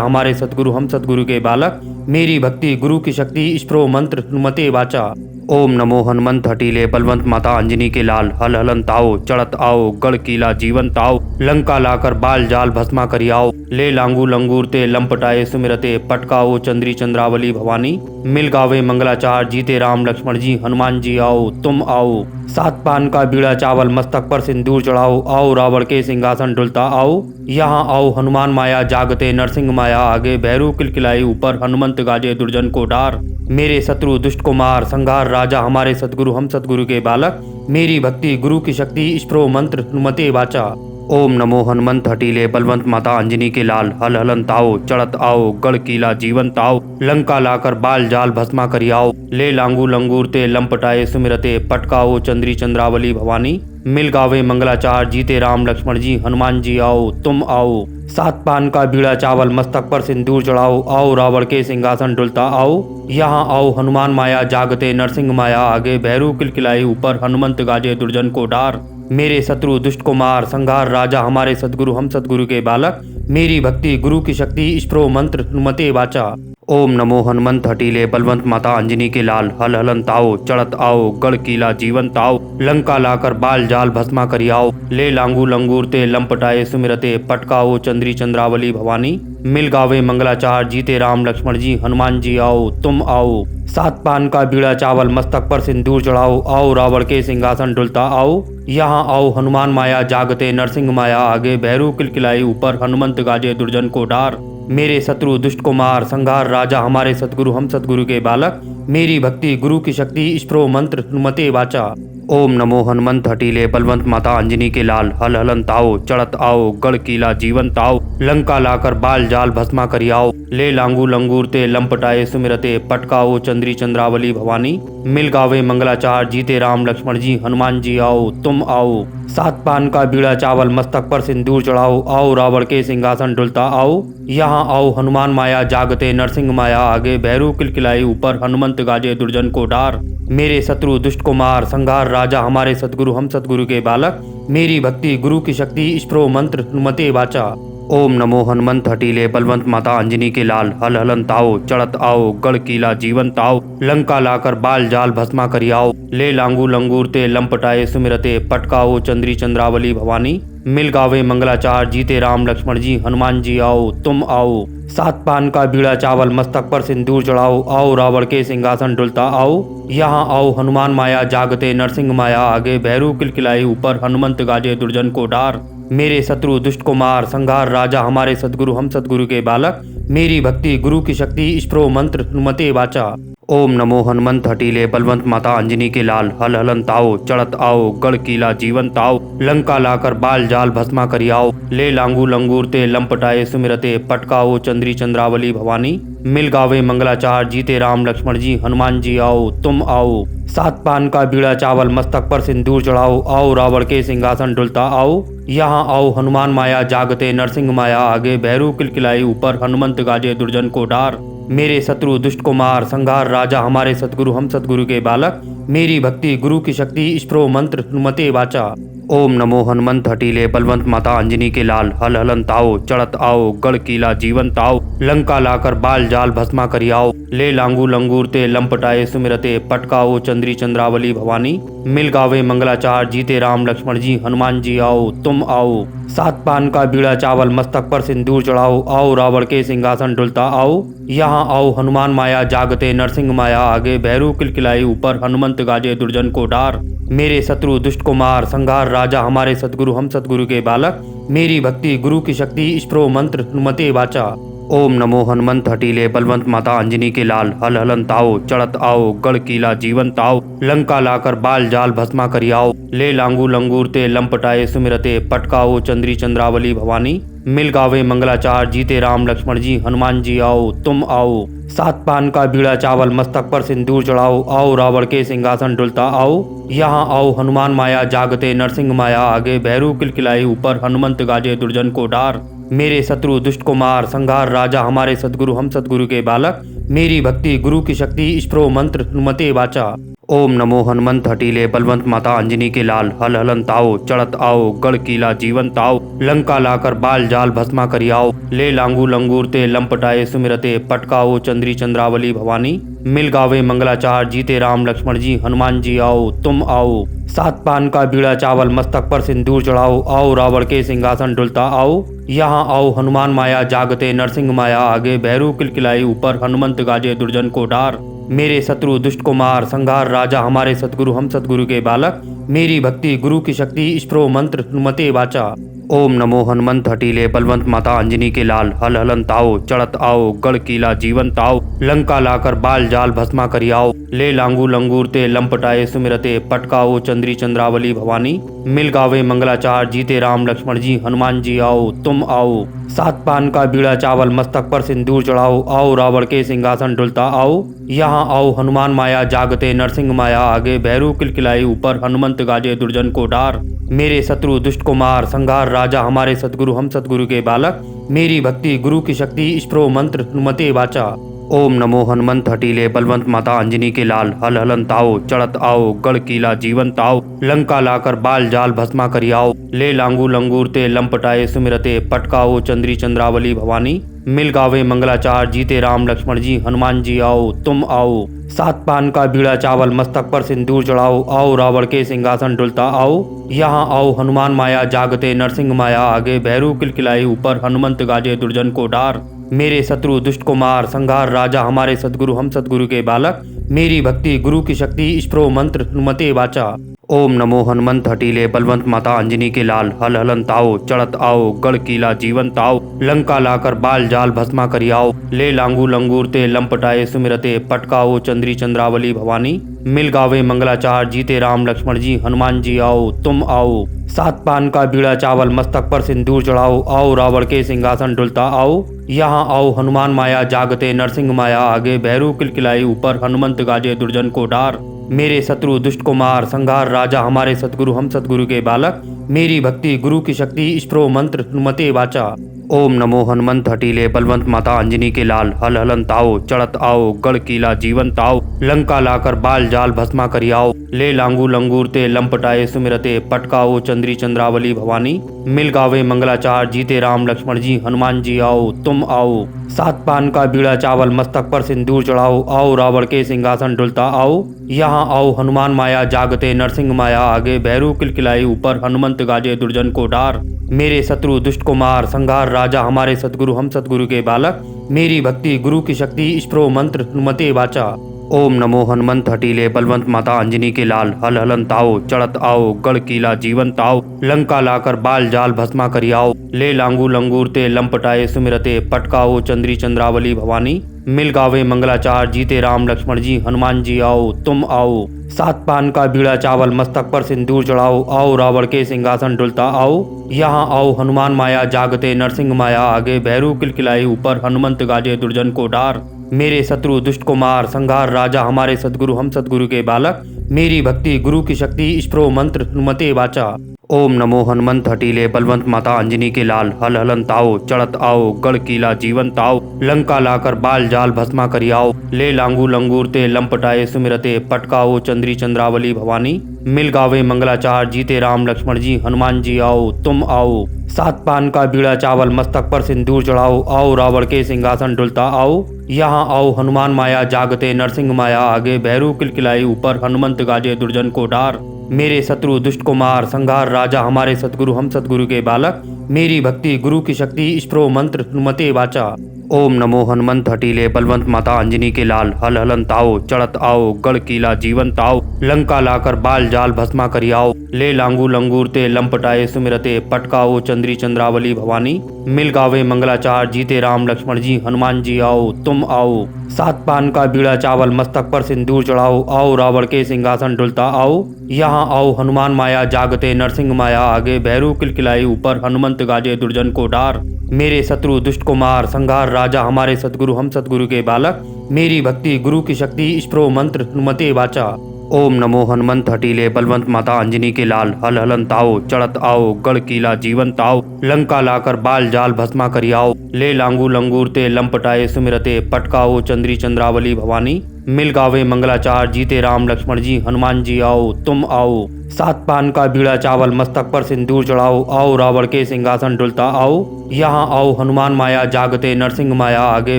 हमारे सतगुरु हम सतगुरु के बालक मेरी भक्ति गुरु की शक्ति स्प्रो मंत्र हनुमते वाचा। ओम नमो हनुमंत हटीले बलवंत माता अंजनी के लाल हल हलन ताओ चढ़त आओ गढ़ किला जीवन ताओ लंका लाकर बाल जाल भस्मा करी आओ ले लांगू लंगूर ते लंपटाए सुमिरते पटकाओ चंद्री चंद्रावली भवानी मिल गावे मंगलाचार जीते राम लक्ष्मण जी हनुमान जी आओ तुम आओ सात पान का बीड़ा चावल मस्तक पर सिंदूर चढ़ाओ आओ रावण के सिंहासन डुलता आओ यहाँ आओ हनुमान माया जागते नरसिंह माया आगे भैरू किलकिलाई ऊपर हनुमंत गाजे दुर्जन को डार मेरे शत्रु दुष्ट को मार संहार राजा हमारे सतगुरु हम सतगुरु के बालक मेरी भक्ति गुरु की शक्ति स्प्रो मंत्र हनुमते वाचा। ओम नमो हनुमंत हटीले बलवंत माता अंजनी के लाल हल हलन ताओ चढ़त आओ गढ़ किला जीवन ताओ लंका लाकर बाल जाल भस्मा करी आओ ले लांगू लंगूर ते लंपटाए सुमिरते पटकाओ चंद्री चंद्रावली भवानी मिल गावे मंगलाचार जीते राम लक्ष्मण जी हनुमान जी आओ तुम आओ सात पान का बीड़ा चावल मस्तक पर सिंदूर चढ़ाओ आओ रावण के सिंहासन डुलता आओ यहाँ आओ हनुमान माया जागते नरसिंह माया आगे भैरू किलकिलाई ऊपर हनुमंत गाजे दुर्जन को डार मेरे शत्रु दुष्ट को मार संहार राजा हमारे सतगुरु हम सतगुरु के बालक मेरी भक्ति गुरु की शक्ति स्प्रो मंत्र हनुमते वाचा। ओम नमो हनुमंत हटीले बलवंत माता अंजनी के लाल हल हलन ताओ चढ़त आओ गढ़ किला जीवन ताओ लंका लाकर बाल जाल भस्मा करी आओ ले लांगू लंगूर ते लंपटाए सुमिरते पटकाओ चंद्री चंद्रावली भवानी मिल गावे मंगलाचार जीते राम लक्ष्मण जी हनुमान जी आओ तुम आओ सात पान का बीड़ा चावल मस्तक पर सिंदूर चढ़ाओ आओ रावण के सिंहासन डुलता आओ यहाँ आओ हनुमान माया जागते नरसिंह माया आगे भैरू किलकिलाई ऊपर हनुमंत गाजे दुर्जन को डार मेरे शत्रु दुष्ट को मार संहार राजा हमारे सतगुरु हम सतगुरु के बालक मेरी भक्ति गुरु की शक्ति स्प्रो मंत्र हनुमते वाचा। ओम नमो हनुमंत हटीले बलवंत माता अंजनी के लाल हल हलन ताओ चढ़त आओ गढ़ किला जीवन ताओ लंका लाकर बाल जाल भस्मा करी आओ ले लांगू लंगूर ते लंपटाए सुमिरते पटकाओ चंद्री चंद्रावली भवानी मिल गावे मंगलाचार जीते राम लक्ष्मण जी हनुमान जी आओ तुम आओ सात पान का बीड़ा चावल मस्तक पर सिंदूर चढ़ाओ आओ रावण के सिंहासन डुलता आओ यहाँ आओ हनुमान माया जागते नरसिंह माया आगे भैरू किलकिलाई ऊपर हनुमंत गाजे दुर्जन को डार मेरे शत्रु दुष्ट को मार संहार राजा हमारे सतगुरु हम सतगुरु के बालक मेरी भक्ति गुरु की शक्ति स्प्रो मंत्र हनुमते वाचा। ओम नमो हनुमंत हटीले बलवंत माता अंजनी के लाल हल हलन ताओ चढ़त आओ गढ़ कीला जीवन ताओ लंका लाकर बाल जाल भस्मा करियाओ ले लांगू लंगूर ते लंपटाए सुमिरते पटकाओ चंद्री चंद्रावली भवानी मिल गावे मंगलाचार जीते राम लक्ष्मण जी हनुमान जी आओ तुम आओ सात पान का बीड़ा चावल मस्तक पर सिंदूर चढ़ाओ आओ रावण के सिंहासन डुलता आओ यहाँ आओ हनुमान माया जागते नरसिंह माया आगे भैरू किलकिलाई ऊपर हनुमंत गाजे दुर्जन को डार मेरे शत्रु दुष्ट को मार संघार राजा हमारे सदगुरु हम सदगुरु के बालक मेरी भक्ति गुरु की शक्ति स्प्रो मंत्र हनुमते वाचा। ओम नमो हनुमंत हटीले बलवंत माता अंजनी के लाल हल हलन ताओ चढ़त आओ गढ़ कीला जीवन ताओ लंका लाकर बाल जाल भस्मा करियाओ ले लांगू लंगूर ते लंपटाए सुमिरते पटकाओ चंद्री चंद्रावली भवानी मिल गावे मंगलाचार जीते राम लक्ष्मण जी हनुमान जी आओ तुम आओ सात पान का बीड़ा चावल मस्तक पर सिंदूर चढ़ाओ आओ रावण के सिंहासन डुलता आओ यहाँ आओ हनुमान माया जागते नरसिंह माया आगे भैरू किलकिलाई ऊपर हनुमंत गाजे दुर्जन को डार मेरे शत्रु दुष्ट को मार संघार राजा हमारे सदगुरु हम सदगुरु के बालक मेरी भक्ति गुरु की शक्ति स्प्रो मंत्र हनुमते वाचा। ओम नमो हनुमंत हटीले बलवंत माता अंजनी के लाल हल हलन ताओ चढ़त आओ गढ़ कीला जीवन ताओ लंका लाकर बाल जाल भस्मा करियाओ ले लांगू लंगूर ते लंपटाए सुमिरते पटकाओ चंद्री चंद्रावली भवानी मिल गावे मंगलाचार जीते राम लक्ष्मण जी हनुमान जी आओ तुम आओ सात पान का बीड़ा चावल मस्तक पर सिंदूर चढ़ाओ आओ रावण के सिंहासन डुलता आओ यहाँ आओ हनुमान माया जागते नरसिंह माया आगे भैरू किलकिलाई ऊपर हनुमंत गाजे दुर्जन को डार मेरे शत्रु दुष्ट को मार संघार राजा हमारे सदगुरु हम सदगुरु के बालक मेरी भक्ति गुरु की शक्ति स्प्रो मंत्र हनुमते वाचा। ओम नमो हनुमंत हटीले बलवंत माता अंजनी के लाल हल हलन ताओ चढ़त आओ गढ़ कीला जीवन ताओ लंका लाकर बाल जाल भस्मा करियाओ ले लांगू लंगूर ते लंपटाए सुमिरते पटकाओ चंद्री चंद्रावली भवानी मिल गावे मंगलाचार जीते राम लक्ष्मण जी हनुमान जी आओ तुम आओ सात पान का बीड़ा चावल मस्तक पर सिंदूर चढ़ाओ आओ रावण के सिंहासन डुलता आओ यहाँ आओ हनुमान माया जागते नरसिंह माया आगे भैरू किलकिलाई ऊपर हनुमंत गाजे दुर्जन को डार मेरे शत्रु दुष्ट को मार संघार राजा हमारे सदगुरु हम सदगुरु के बालक मेरी भक्ति गुरु की शक्ति स्प्रो मंत्र हनुमते वाचा। ओम नमो हनुमंत हटीले बलवंत माता अंजनी के लाल हल हलन ताओ चढ़त आओ गढ़ कीला जीवन ताओ लंका लाकर बाल जाल भस्मा करियाओ ले लांगू लंगूर ते लंपटाए सुमिरते पटकाओ चंद्री चंद्रावली भवानी मिल गावे मंगलाचार जीते राम लक्ष्मण जी हनुमान जी आओ तुम आओ सात पान का बीड़ा चावल मस्तक पर सिंदूर चढ़ाओ आओ रावण के सिंहासन डुलता आओ यहाँ आओ हनुमान माया जागते नरसिंह माया आगे भैरू किलकिलाई ऊपर हनुमंत गाजे दुर्जन को डार मेरे शत्रु दुष्ट को मार संघार राजा हमारे सदगुरु हम सदगुरु के बालक मेरी भक्ति गुरु की शक्ति स्प्रो मंत्र हनुमते वाचा। ओम नमो हनुमंत हटीले बलवंत माता अंजनी के लाल हल हलन ताओ चढ़त आओ गढ़ कीला जीवन ताओ लंका लाकर बाल जाल भस्मा करियाओ ले लांगू लंगूर ते लंपटाए सुमिरते पटकाओ चंद्री चंद्रावली भवानी मिल गावे मंगलाचार जीते राम लक्ष्मण जी हनुमान जी आओ तुम आओ सात पान का बीड़ा चावल मस्तक पर सिंदूर चढ़ाओ आओ रावण के सिंहासन डुलता आओ यहाँ आओ हनुमान माया जागते नरसिंह माया आगे भैरू किलकिलाई ऊपर हनुमंत गाजे दुर्जन को डार मेरे शत्रु दुष्ट को मार संघार राजा हमारे सदगुरु हम सदगुरु के बालक मेरी भक्ति गुरु की शक्ति स्प्रो मंत्र हनुमते वाचा। ओम नमो हनुमंत हटीले बलवंत माता अंजनी के लाल हल हलन ताओ चढ़त आओ गढ़ कीला जीवन ताओ लंका लाकर बाल जाल भस्मा करियाओ ले लांगू लंगूर ते लंपटाए सुमिरते पटकाओ चंद्री चंद्रावली भवानी मिल गावे मंगलाचार जीते राम लक्ष्मण जी हनुमान जी आओ तुम आओ सात पान का बीड़ा चावल मस्तक पर सिंदूर चढ़ाओ आओ रावण के सिंहासन डुलता आओ यहाँ आओ हनुमान माया जागते नरसिंह माया आगे भैरू किलकिलाई ऊपर हनुमंत गाजे दुर्जन को डार मेरे शत्रु दुष्ट को मार संघार राजा हमारे सदगुरु हम सदगुरु के बालक मेरी भक्ति गुरु की शक्ति स्प्रो मंत्र हनुमते वाचा। ओम नमो हनुमंत हटीले बलवंत माता अंजनी के लाल हल हलन ताओ चढ़त आओ गढ़ कीला जीवन ताओ लंका लाकर बाल जाल भस्मा करियाओ ले लांगू लंगूर ते लंपटाए सुमिरते पटकाओ चंद्री चंद्रावली भवानी मिल गावे मंगलाचार जीते राम लक्ष्मण जी हनुमान जी आओ तुम आओ सात पान का बीड़ा चावल मस्तक पर सिंदूर चढ़ाओ आओ रावण के सिंहासन डुलता आओ यहाँ आओ हनुमान माया जागते नरसिंह माया आगे भैरू किलकिलाई ऊपर हनुमंत गाजे दुर्जन को डार मेरे शत्रु दुष्ट को मार संघार राजा हमारे सदगुरु हम सदगुरु के बालक मेरी भक्ति गुरु की शक्ति स्प्रो मंत्र हनुमते वाचा। ओम नमो हनुमंत हटीले बलवंत माता अंजनी के लाल हल हलन ताओ चढ़त आओ गढ़ कीला जीवन ताओ लंका लाकर बाल जाल भस्मा करियाओ ले लांगू लंगूर ते लंपटाए सुमिरते पटकाओ चंद्री चंद्रावली भवानी मिल गावे मंगलाचार जीते राम लक्ष्मण जी हनुमान जी आओ तुम आओ सात पान का बीड़ा चावल मस्तक पर सिंदूर चढ़ाओ आओ रावण के सिंहासन डुलता आओ यहाँ आओ हनुमान माया जागते नरसिंह माया आगे भैरू किलकिलाई ऊपर हनुमंत गाजे दुर्जन को डार मेरे शत्रु दुष्ट कुमार संघार राजा हमारे सतगुरु हम सतगुरु के बालक मेरी भक्ति गुरु की शक्ति स्प्रो मंत्र हनुमते वाचा। ओम नमो हनुमंत हटीले बलवंत माता अंजनी के लाल हल हलन ताओ चढ़त आओ गढ़ कीला जीवन ताओ लंका लाकर बाल जाल भस्मा करियाओ ले लांगू लंगूर ते लंपटाए सुमिरते पटकाओ चंद्री चंद्रावली भवानी मिल गावे मंगलाचार जीते राम लक्ष्मण जी हनुमान जी आओ तुम आओ सात पान का बीड़ा चावल मस्तक पर सिंदूर चढ़ाओ आओ रावण के सिंहासन डुलता आओ यहाँ आओ हनुमान माया जागते नरसिंह माया आगे भैरू किलकिलाई ऊपर हनुमंत गाजे दुर्जन को डार मेरे शत्रु दुष्ट कुमार संघार राजा हमारे सतगुरु हम सतगुरु के बालक मेरी भक्ति गुरु की शक्ति स्प्रो मंत्र हनुमते वाचा। ओम नमो हनुमंत हटीले बलवंत माता अंजनी के लाल हल हलन ताओ चढ़त आओ गढ़ कीला जीवन ताओ लंका लाकर बाल जाल भस्मा करियाओ ले लांगू लंगूर ते लंपटाए सुमिरते पटकाओ चंद्री चंद्रावली भवानी मिल गावे मंगलाचार जीते राम लक्ष्मण जी हनुमान जी आओ तुम आओ सात पान का बीड़ा चावल मस्तक पर सिंदूर चढ़ाओ आओ रावण के सिंहासन डुलता आओ यहाँ आओ हनुमान माया जागते नरसिंह माया आगे भैरू किलकिलाई ऊपर हनुमंत गाजे दुर्जन को डार मेरे शत्रु दुष्ट कुमार संघार राजा हमारे सतगुरु हम सतगुरु के बालक मेरी भक्ति गुरु की शक्ति स्प्रो मंत्र हनुमते वाचा। ओम नमो हनुमंत हटीले बलवंत माता अंजनी के लाल हल हलन ताओ चढ़त आओ गढ़ कीला जीवन ताओ लंका लाकर बाल जाल भस्मा करियाओ ले लांगू लंगूर ते लंपटाए सुमिरते पटकाओ चंद्री चंद्रावली भवानी मिल गावे मंगलाचार जीते राम लक्ष्मण जी हनुमान जी आओ तुम आओ सात पान का बीड़ा चावल मस्तक पर सिंदूर चढ़ाओ आओ रावण के सिंहासन डुलता आओ यहाँ आओ हनुमान माया जागते नरसिंह माया आगे भैरू किलकिलाई ऊपर हनुमंत गाजे दुर्जन को डार मेरे शत्रु दुष्ट कुमार संघार राजा हमारे सतगुरु हम सतगुरु के बालक मेरी भक्ति गुरु की शक्ति स्प्रो मंत्र हनुमते वाचा। ओम नमो हनुमंत हटीले बलवंत माता अंजनी के लाल हल हलन ताओ चढ़त आओ गढ़ कीला जीवन ताओ लंका लाकर बाल जाल भस्मा करियाओ ले लांगू लंगूर ते लंपटाए सुमिरते पटकाओ चंद्री चंद्रावली भवानी मिल गावे मंगलाचार जीते राम लक्ष्मण जी हनुमान जी आओ तुम आओ सात पान का बीड़ा चावल मस्तक पर सिंदूर चढ़ाओ आओ रावण के सिंहासन डुलता आओ यहाँ आओ हनुमान माया जागते नरसिंह माया आगे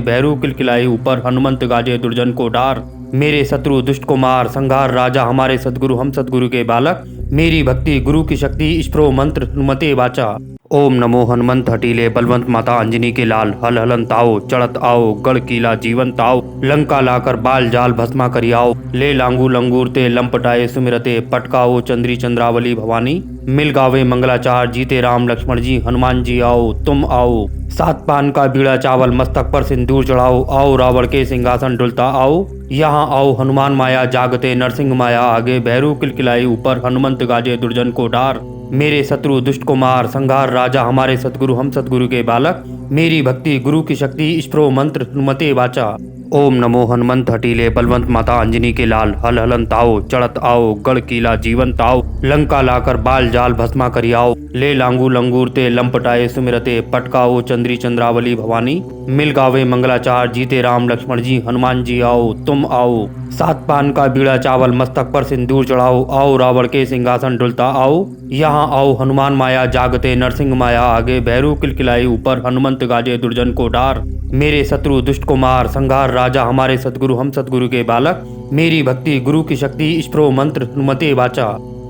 भैरू किलकिलाई ऊपर हनुमंत गाजे दुर्जन को डार मेरे शत्रु दुष्ट कुमार संघार राजा हमारे सतगुरु हम सतगुरु के बालक मेरी भक्ति गुरु की शक्ति स्प्रो मंत्र हनुमते वाचा। ओम नमो हनुमंत हटीले बलवंत माता अंजनी के लाल हल हलन ताओ चढ़त आओ गढ़ कीला जीवन ताओ लंका लाकर बाल जाल भस्मा करियाओ ले लांगू लंगूर ते लंपटाए सुमिरते पटकाओ चंद्री चंद्रावली भवानी मिल गावे मंगलाचार जीते राम लक्ष्मण जी हनुमान जी आओ तुम आओ सात पान का बीड़ा चावल मस्तक पर सिंदूर चढ़ाओ आओ रावण के सिंहासन डुलता आओ यहाँ आओ हनुमान माया जागते नरसिंह माया आगे भैरू किलकिलाई ऊपर हनुमंत गाजे दुर्जन को डार मेरे शत्रु दुष्ट कुमार संघार राजा हमारे सतगुरु हम सतगुरु के बालक मेरी भक्ति गुरु की शक्ति स्प्रो मंत्र हनुमते वाचा। ओम नमो हनुमंत हटीले बलवंत माता अंजनी के लाल हल हलन ताओ चढ़त आओ गढ़ कीला जीवन ताओ लंका लाकर बाल जाल भस्मा करियाओ ले लांगू लंगूर ते लंपटाए सुमिरते पटकाओ चंद्री चंद्रावली भवानी मिल गावे मंगलाचार जीते राम लक्ष्मण जी हनुमान जी आओ तुम आओ सात पान का बीड़ा चावल मस्तक पर सिंदूर चढ़ाओ आओ रावण के सिंहासन डुलता आओ यहाँ आओ हनुमान माया जागते नरसिंह माया आगे भैरू किलकिलाई ऊपर हनुमंत गाजे दुर्जन को डार मेरे शत्रु दुष्ट कुमार संघार राजा हमारे सतगुरु हम सतगुरु के बालक मेरी भक्ति गुरु की शक्ति स्प्रो मंत्र हनुमते वाचा।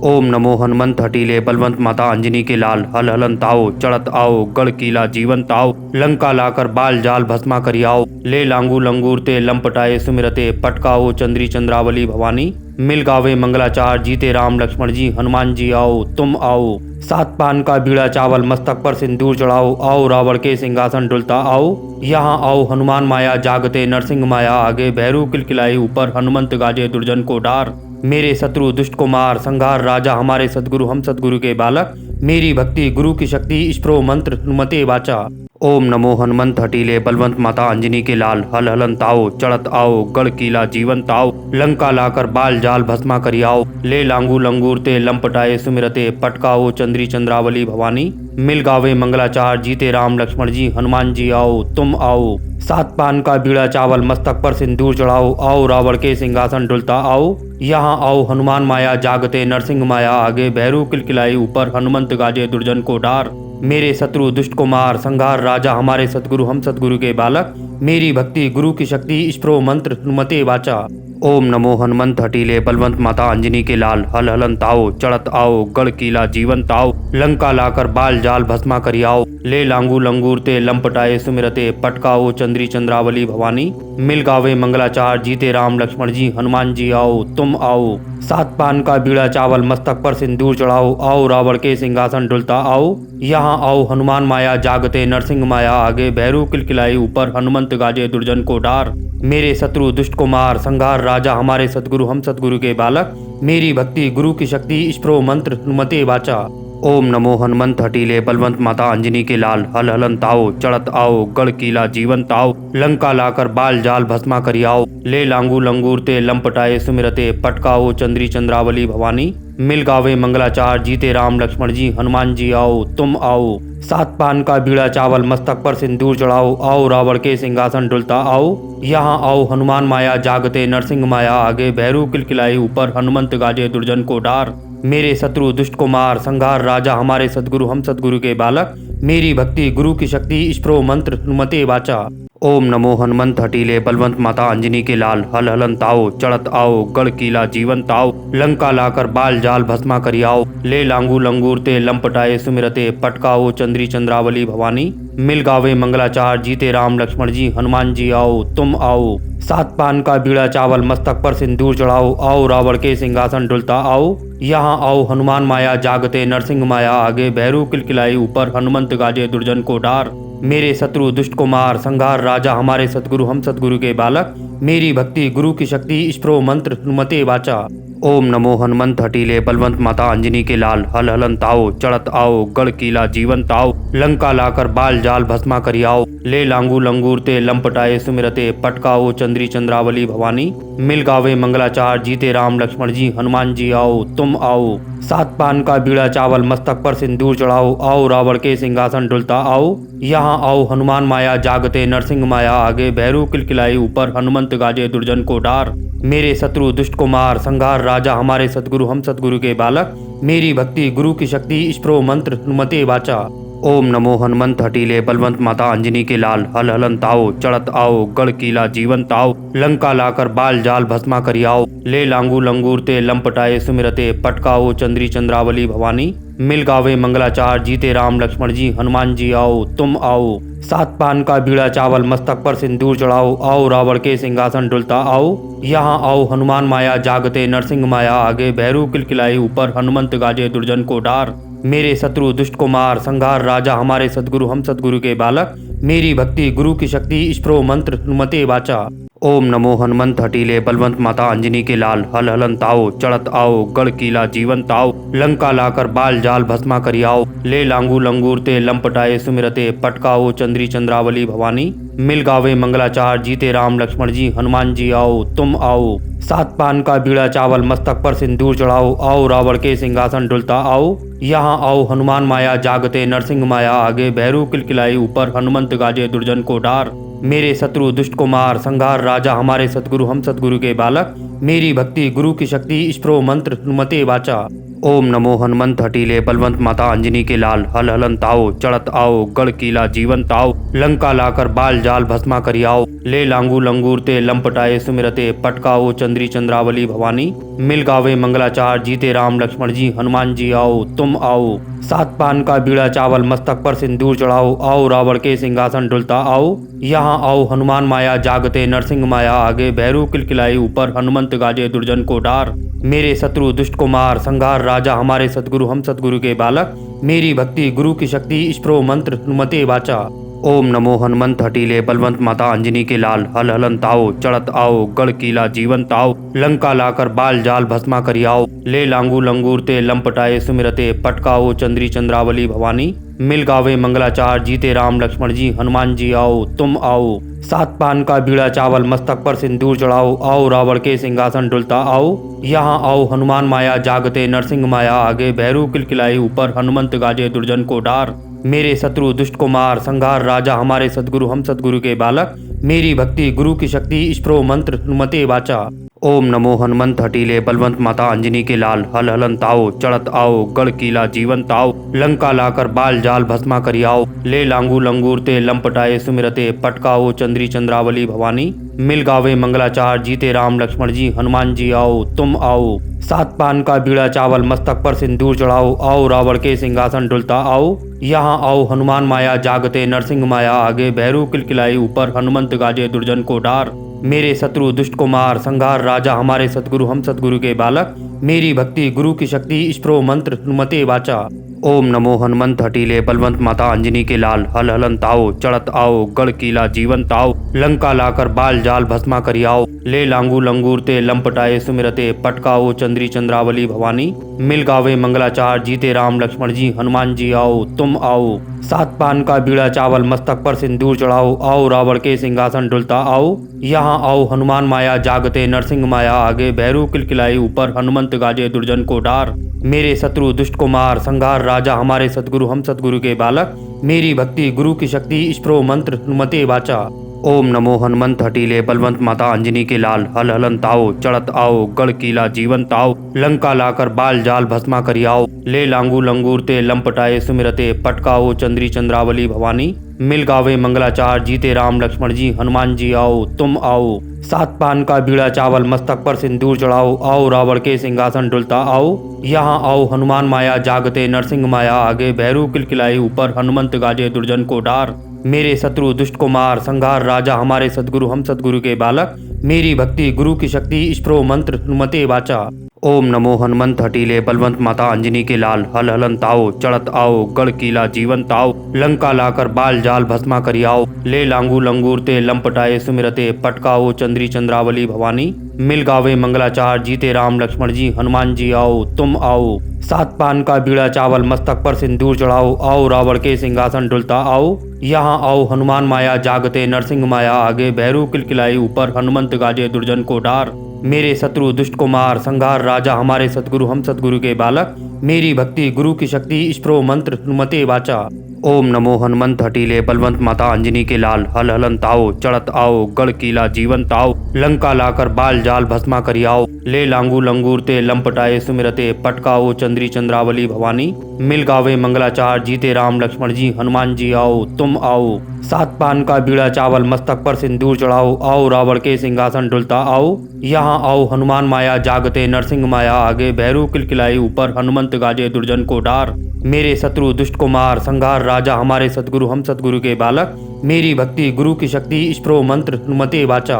ओम नमो हनुमंत हटीले बलवंत माता अंजनी के लाल हल हलन ताओ चढ़त आओ गढ़ कीला जीवन ताओ लंका लाकर बाल जाल भस्मा करियाओ ले लांगू लंगूर ते लंपटाए सुमिरते पटकाओ चंद्री चंद्रावली भवानी मिल गावे मंगलाचार जीते राम लक्ष्मण जी हनुमान जी आओ तुम आओ सात पान का बीड़ा चावल मस्तक पर सिंदूर चढ़ाओ आओ रावण के सिंहासन डुलता आओ यहाँ आओ हनुमान माया जागते नरसिंह माया आगे भैरू किलकिलाई ऊपर हनुमंत गाजे दुर्जन को डार मेरे शत्रु दुष्ट कुमार संघार राजा हमारे सतगुरु हम सतगुरु के बालक मेरी भक्ति गुरु की शक्ति स्प्रो मंत्र हनुमते वाचा। ओम नमो हनुमंत हटीले बलवंत माता अंजनी के लाल हल हलन ताओ चढ़त आओ गढ़ कीला जीवन ताओ लंका लाकर बाल जाल भस्मा करियाओ ले लांगू लंगूर ते लंपटाए सुमिरते पटकाओ चंद्री चंद्रावली भवानी मिल गावे मंगलाचार जीते राम लक्ष्मण जी हनुमान जी आओ तुम आओ सात पान का बीड़ा चावल मस्तक पर सिंदूर चढ़ाओ आओ रावण के सिंहासन डुलता आओ यहाँ आओ हनुमान माया जागते नरसिंह माया आगे भैरू किलकिलाई ऊपर हनुमंत गाजे दुर्जन को डार मेरे शत्रु दुष्ट को मार संघार राजा हमारे सतगुरु हम सतगुरु के बालक मेरी भक्ति गुरु की शक्ति स्प्रो मंत्र हनुमते वाचा। ओम नमो हनुमंत हटीले बलवंत माता अंजनी के लाल हल हलन ताओ चढ़त आओ गढ़ कीला जीवन ताओ लंका लाकर बाल जाल भस्मा करियाओ ले लांगू लंगूर ते लंपटाए सुमिरते पटकाओ चंद्री चंद्रावली भवानी मिल गावे मंगलाचार जीते राम लक्ष्मण जी हनुमान जी आओ तुम आओ सात पान का बीड़ा चावल मस्तक पर सिंदूर चढ़ाओ आओ रावण के सिंहासन डुलता आओ यहाँ आओ हनुमान माया जागते नरसिंह माया आगे भैरू किलकिलाई ऊपर हनुमंत गाजे दुर्जन को डार मेरे शत्रु दुष्ट को मार संघार राजा हमारे सतगुरु हम सतगुरु के बालक मेरी भक्ति गुरु की शक्ति स्प्रो मंत्र हनुमते वाचा। ओम नमो हनुमंत हटीले बलवंत माता अंजनी के लाल हल हलन ताओ चढ़त आओ गढ़ कीला जीवन ताओ लंका लाकर बाल जाल भस्मा करियाओ ले लांगू लंगूर ते लंपटाए सुमिरते पटकाओ चंद्री चंद्रावली भवानी मिल गावे मंगलाचार जीते राम लक्ष्मण जी हनुमान जी आओ तुम आओ सात पान का बीड़ा चावल मस्तक पर सिंदूर चढ़ाओ आओ रावण के सिंहासन डुलता आओ यहाँ आओ हनुमान माया जागते नरसिंह माया आगे भैरू किलकिलाई ऊपर हनुमंत गाजे दुर्जन को डार मेरे शत्रु दुष्ट को मार संघार राजा हमारे सतगुरु हम सतगुरु के बालक मेरी भक्ति गुरु की शक्ति स्प्रो मंत्र हनुमते वाचा। ओम नमो हनुमंत हटीले बलवंत माता अंजनी के लाल हल हलन ताओ चढ़त आओ गढ़ कीला जीवन ताओ लंका लाकर बाल जाल भस्मा करियाओ ले लांगू लंगूर ते लंपटाए सुमिरते पटकाओ चंद्री चंद्रावली भवानी मिल गावे मंगलाचार जीते राम लक्ष्मण जी हनुमान जी आओ तुम आओ सात पान का बीड़ा चावल मस्तक पर सिंदूर चढ़ाओ आओ रावण के सिंहासन डुलता आओ यहाँ आओ हनुमान माया जागते नरसिंह माया आगे भैरू किलकिलाई ऊपर हनुमंत गाजे दुर्जन को डार मेरे शत्रु दुष्ट को मार संघार राजा हमारे सतगुरु हम सतगुरु के बालक मेरी भक्ति गुरु की शक्ति स्प्रो मंत्र हनुमते वाचा। ओम नमो हनुमंत हटीले बलवंत माता अंजनी के लाल हल हलन ताओ चढ़त आओ गढ़ कीला जीवन ताओ लंका लाकर बाल जाल भस्मा करियाओ ले लांगू लंगूर ते लंपटाए सुमिरते पटकाओ चंद्री चंद्रावली भवानी मिल गावे मंगलाचार जीते राम लक्ष्मण जी हनुमान जी आओ तुम आओ सात पान का बीड़ा चावल मस्तक पर सिंदूर चढ़ाओ आओ रावण के सिंहासन डुलता आओ यहाँ आओ हनुमान माया जागते नरसिंह माया आगे भैरू किलकिलाई ऊपर हनुमंत गाजे दुर्जन को डार मेरे शत्रु दुष्ट को मार संघार राजा हमारे सतगुरु हम सतगुरु के बालक मेरी भक्ति गुरु की शक्ति स्प्रो मंत्र हनुमते वाचा। ओम नमो हनुमंत हटीले बलवंत माता अंजनी के लाल हल हलन ताओ चढ़त आओ गढ़ कीला जीवन ताओ लंका लाकर बाल जाल भस्मा करियाओ ले लांगू लंगूर ते लंपटाए सुमिरते पटकाओ चंद्री चंद्रावली भवानी मिल गावे मंगलाचार जीते राम लक्ष्मण जी हनुमान जी आओ तुम आओ सात पान का बीड़ा चावल मस्तक पर सिंदूर चढ़ाओ आओ रावण के सिंहासन डुलता आओ यहाँ आओ हनुमान माया जागते नरसिंह माया आगे भैरू किलकिलाई ऊपर हनुमंत गाजे दुर्जन को डार मेरे शत्रु दुष्ट को मार संघार राजा हमारे सतगुरु हम सतगुरु के बालक मेरी भक्ति गुरु की शक्ति स्प्रो मंत्र हनुमते वाचा। ओम नमो हनुमंत हटीले बलवंत माता अंजनी के लाल हल हलन ताओ चढ़त आओ गढ़ कीला जीवन ताओ लंका लाकर बाल जाल भस्मा करियाओ ले लांगू लंगूर ते लंपटाए सुमिरते पटकाओ चंद्री चंद्रावली भवानी मिल गावे मंगलाचार जीते राम लक्ष्मण जी हनुमान जी आओ तुम आओ सात पान का बीड़ा चावल मस्तक पर सिंदूर चढ़ाओ आओ रावण के सिंहासन डुलता आओ यहाँ आओ हनुमान माया जागते नरसिंह माया आगे भैरू किलकिलाई ऊपर हनुमंत गाजे दुर्जन को डार मेरे शत्रु दुष्ट को मार संघार राजा हमारे सतगुरु हम सतगुरु के बालक मेरी भक्ति गुरु की शक्ति स्प्रो मंत्र हनुमते वाचा। ओम नमो हनुमंत हटीले बलवंत माता अंजनी के लाल हल हलन ताओ चढ़त आओ गढ़ कीला जीवन ताओ लंका लाकर बाल जाल भस्मा करियाओ ले लांगू लंगूर ते लंपटाए सुमिरते पटकाओ चंद्री चंद्रावली भवानी मिल गावे मंगलाचार जीते राम लक्ष्मण जी हनुमान जी आओ तुम आओ सात पान का बीड़ा चावल मस्तक पर सिंदूर चढ़ाओ आओ रावण के सिंहासन डुलता आओ यहाँ आओ हनुमान माया जागते नरसिंह माया आगे भैरू किलकिलाई ऊपर हनुमंत गाजे दुर्जन को डार मेरे शत्रु दुष्ट को मार संघार राजा हमारे सतगुरु हम सतगुरु के बालक मेरी भक्ति गुरु की शक्ति स्प्रो मंत्र हनुमते वाचा। ओम नमो हनुमंत हटीले बलवंत माता अंजनी के लाल हल हलन ताओ चढ़त आओ गढ़ किला जीवंत आओ लंका लाकर बाल जाल भस्मा करियाओ ले लांगू लंगूर ते लंपटाए सुमिरते पटकाओ चंद्री चंद्रावली भवानी मिल गावे मंगलाचार जीते राम लक्ष्मण जी हनुमान जी आओ तुम आओ सात पान का बीड़ा चावल मस्तक पर सिंदूर चढ़ाओ आओ रावण के सिंहासन डुलता आओ यहाँ आओ हनुमान माया जागते नरसिंह माया आगे भैरू किलकिलाई ऊपर हनुमंत गाजे दुर्जन को डार मेरे शत्रु दुष्ट को मार संघार राजा हमारे सदगुरु हम सदगुरु के बालक मेरी भक्ति गुरु की शक्ति स्प्रो मंत्र हनुमते वाचा। ओम नमो हनुमंत हटीले बलवंत माता अंजनी के लाल हल हलन ताओ चढ़त आओ गढ़ किला जीवंत आओ लंका लाकर बाल जाल भस्मा करियाओ ले लांगू लंगूर ते लंपटाए सुमिरते पटकाओ चंद्री चंद्रावली भवानी मिल गावे मंगलाचार जीते राम लक्ष्मण जी हनुमान जी आओ तुम आओ सात पान का बीड़ा चावल मस्तक पर सिंदूर चढ़ाओ आओ रावण के सिंहासन डुलता आओ यहाँ आओ हनुमान माया जागते नरसिंह माया आगे भैरू किलकिलाई ऊपर हनुमंत गाजे दुर्जन को डार मेरे शत्रु दुष्ट को मार संघार राजा हमारे सदगुरु हम सदगुरु के बालक मेरी भक्ति गुरु की शक्ति स्प्रो मंत्र हनुमते वाचा। ओम नमो हनुमंत हटीले बलवंत माता अंजनी के लाल हल हलन ताओ चढ़त आओ गढ़ किला जीवंत आओ लंका लाकर बाल जाल भस्मा करियाओ ले लांगू लंगूर ते लंपटाए सुमिरते पटकाओ चंद्री चंद्रावली भवानी मिल गावे मंगलाचार जीते राम लक्ष्मण जी हनुमान जी आओ तुम आओ सात पान का बीड़ा चावल मस्तक पर सिंदूर चढ़ाओ आओ रावण के सिंहासन डुलता आओ यहाँ आओ हनुमान माया जागते नरसिंह माया आगे भैरू किलकिलाई ऊपर हनुमंत गाजे दुर्जन को डार मेरे शत्रु दुष्ट को मार संघार राजा हमारे सदगुरु हम सदगुरु के बालक मेरी भक्ति गुरु की शक्ति स्प्रो मंत्र हनुमते वाचा। ओम नमो हनुमंत हटीले बलवंत माता अंजनी के लाल हल हलन ताओ चढ़त आओ गढ़ किला जीवंत आओ लंका लाकर बाल जाल भस्मा करियाओ ले लांगू लंगूर ते लंपटाए सुमिरते पटकाओ चंद्री चंद्रावली भवानी मिल गावे मंगलाचार जीते राम लक्ष्मण जी हनुमान जी आओ तुम आओ सात पान का बीड़ा चावल मस्तक पर सिंदूर चढ़ाओ आओ रावण के सिंहासन डुलता आओ यहाँ आओ हनुमान माया जागते नरसिंह माया आगे भैरू किलकिलाई ऊपर हनुमंत गाजे दुर्जन को डार मेरे शत्रु दुष्ट को मार संघार राजा हमारे सदगुरु हम सदगुरु के बालक मेरी भक्ति गुरु की शक्ति स्प्रो मंत्र हनुमते वाचा। ओम नमो हनुमंत हटीले बलवंत माता अंजनी के लाल हल हलन ताओ चढ़त आओ गढ़ किला जीवंत आओ लंका लाकर बाल जाल भस्मा करियाओ ले लांगू लंगूर ते लंपटाए सुमिरते पटकाओ चंद्री चंद्रावली भवानी मिल गावे मंगलाचार जीते राम लक्ष्मण जी हनुमान जी आओ तुम आओ सात पान का बीड़ा चावल मस्तक पर सिंदूर चढ़ाओ आओ रावण के सिंहासन डुलता आओ यहाँ आओ हनुमान माया जागते नरसिंह माया आगे भैरू किलकिलाई ऊपर हनुमंत गाजे दुर्जन को डार मेरे शत्रु दुष्ट को मार संघार राजा हमारे सदगुरु हम सदगुरु के बालक मेरी भक्ति गुरु की शक्ति स्प्रो मंत्र हनुमते वाचा। ओम नमो हनुमंत हटीले बलवंत माता अंजनी के लाल हल हलन ताओ चढ़त आओ गढ़ किला जीवंत आओ लंका लाकर बाल जाल भस्मा करियाओ ले लांगू लंगूर ते लंपटाए सुमिरते पटकाओ चंद्री चंद्रावली भवानी मिल गावे मंगलाचार जीते राम लक्ष्मण जी हनुमान जी आओ तुम आओ सात पान का बीड़ा चावल मस्तक पर सिंदूर चढ़ाओ आओ रावण के सिंहासन डुलता आओ यहाँ आओ हनुमान माया जागते नरसिंह माया आगे भैरू किलकिलाई ऊपर हनुमंत गाजे दुर्जन को डार मेरे शत्रु दुष्ट को मार संघार राजा हमारे सदगुरु हम सदगुरु के बालक मेरी भक्ति गुरु की शक्ति स्प्रो मंत्र हनुमते वाचा।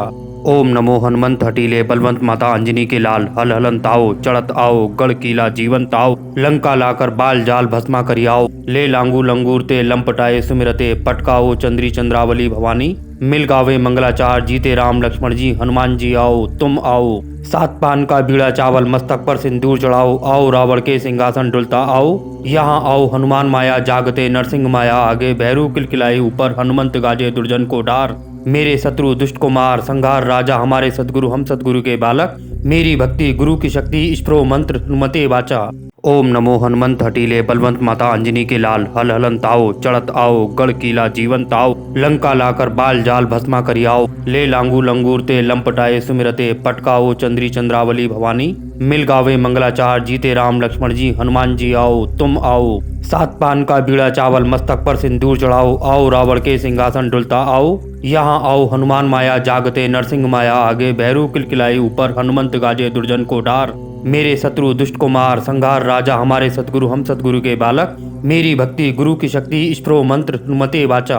ओम नमो हनुमंत हटीले बलवंत माता अंजनी के लाल हल हलन ताओ चढ़त आओ गढ़ किला जीवंत आओ लंका लाकर बाल जाल भस्मा करियाओ ले लांगू लंगूर ते लंपटाए सुमिरते पटकाओ चंद्री चंद्रावली भवानी मिल गावे मंगलाचार जीते राम लक्ष्मण जी हनुमान जी आओ तुम आओ सात पान का बीड़ा चावल मस्तक पर सिंदूर चढ़ाओ आओ रावण के सिंहासन डुलता आओ यहाँ आओ हनुमान माया जागते नरसिंह माया आगे भैरू किलकिलाई ऊपर हनुमंत गाजे दुर्जन को डार मेरे शत्रु दुष्ट को मार संघार राजा हमारे सदगुरु हम सदगुरु के बालक मेरी भक्ति गुरु की शक्ति स्प्रो मंत्र हनुमते वाचा। ओम नमो हनुमंत हटीले बलवंत माता अंजनी के लाल हल हलन ताओ चढ़त आओ गढ़ किला जीवंत आओ लंका लाकर बाल जाल भस्मा करियाओ ले लांगू लंगूर ते लंपटाए सुमिरते पटकाओ चंद्री चंद्रावली भवानी मिल गावे मंगलाचार जीते राम लक्ष्मण जी हनुमान जी आओ तुम आओ सात पान का बीड़ा चावल मस्तक पर सिंदूर चढ़ाओ आओ रावण के सिंहासन डुलता आओ यहाँ आओ हनुमान माया जागते नरसिंह माया आगे भैरू किलकिलाई ऊपर हनुमंत गाजे दुर्जन को डार मेरे शत्रु दुष्ट को मार संघार राजा हमारे सदगुरु हम सदगुरु के बालक मेरी भक्ति गुरु की शक्ति स्प्रो मंत्र हनुमते वाचा।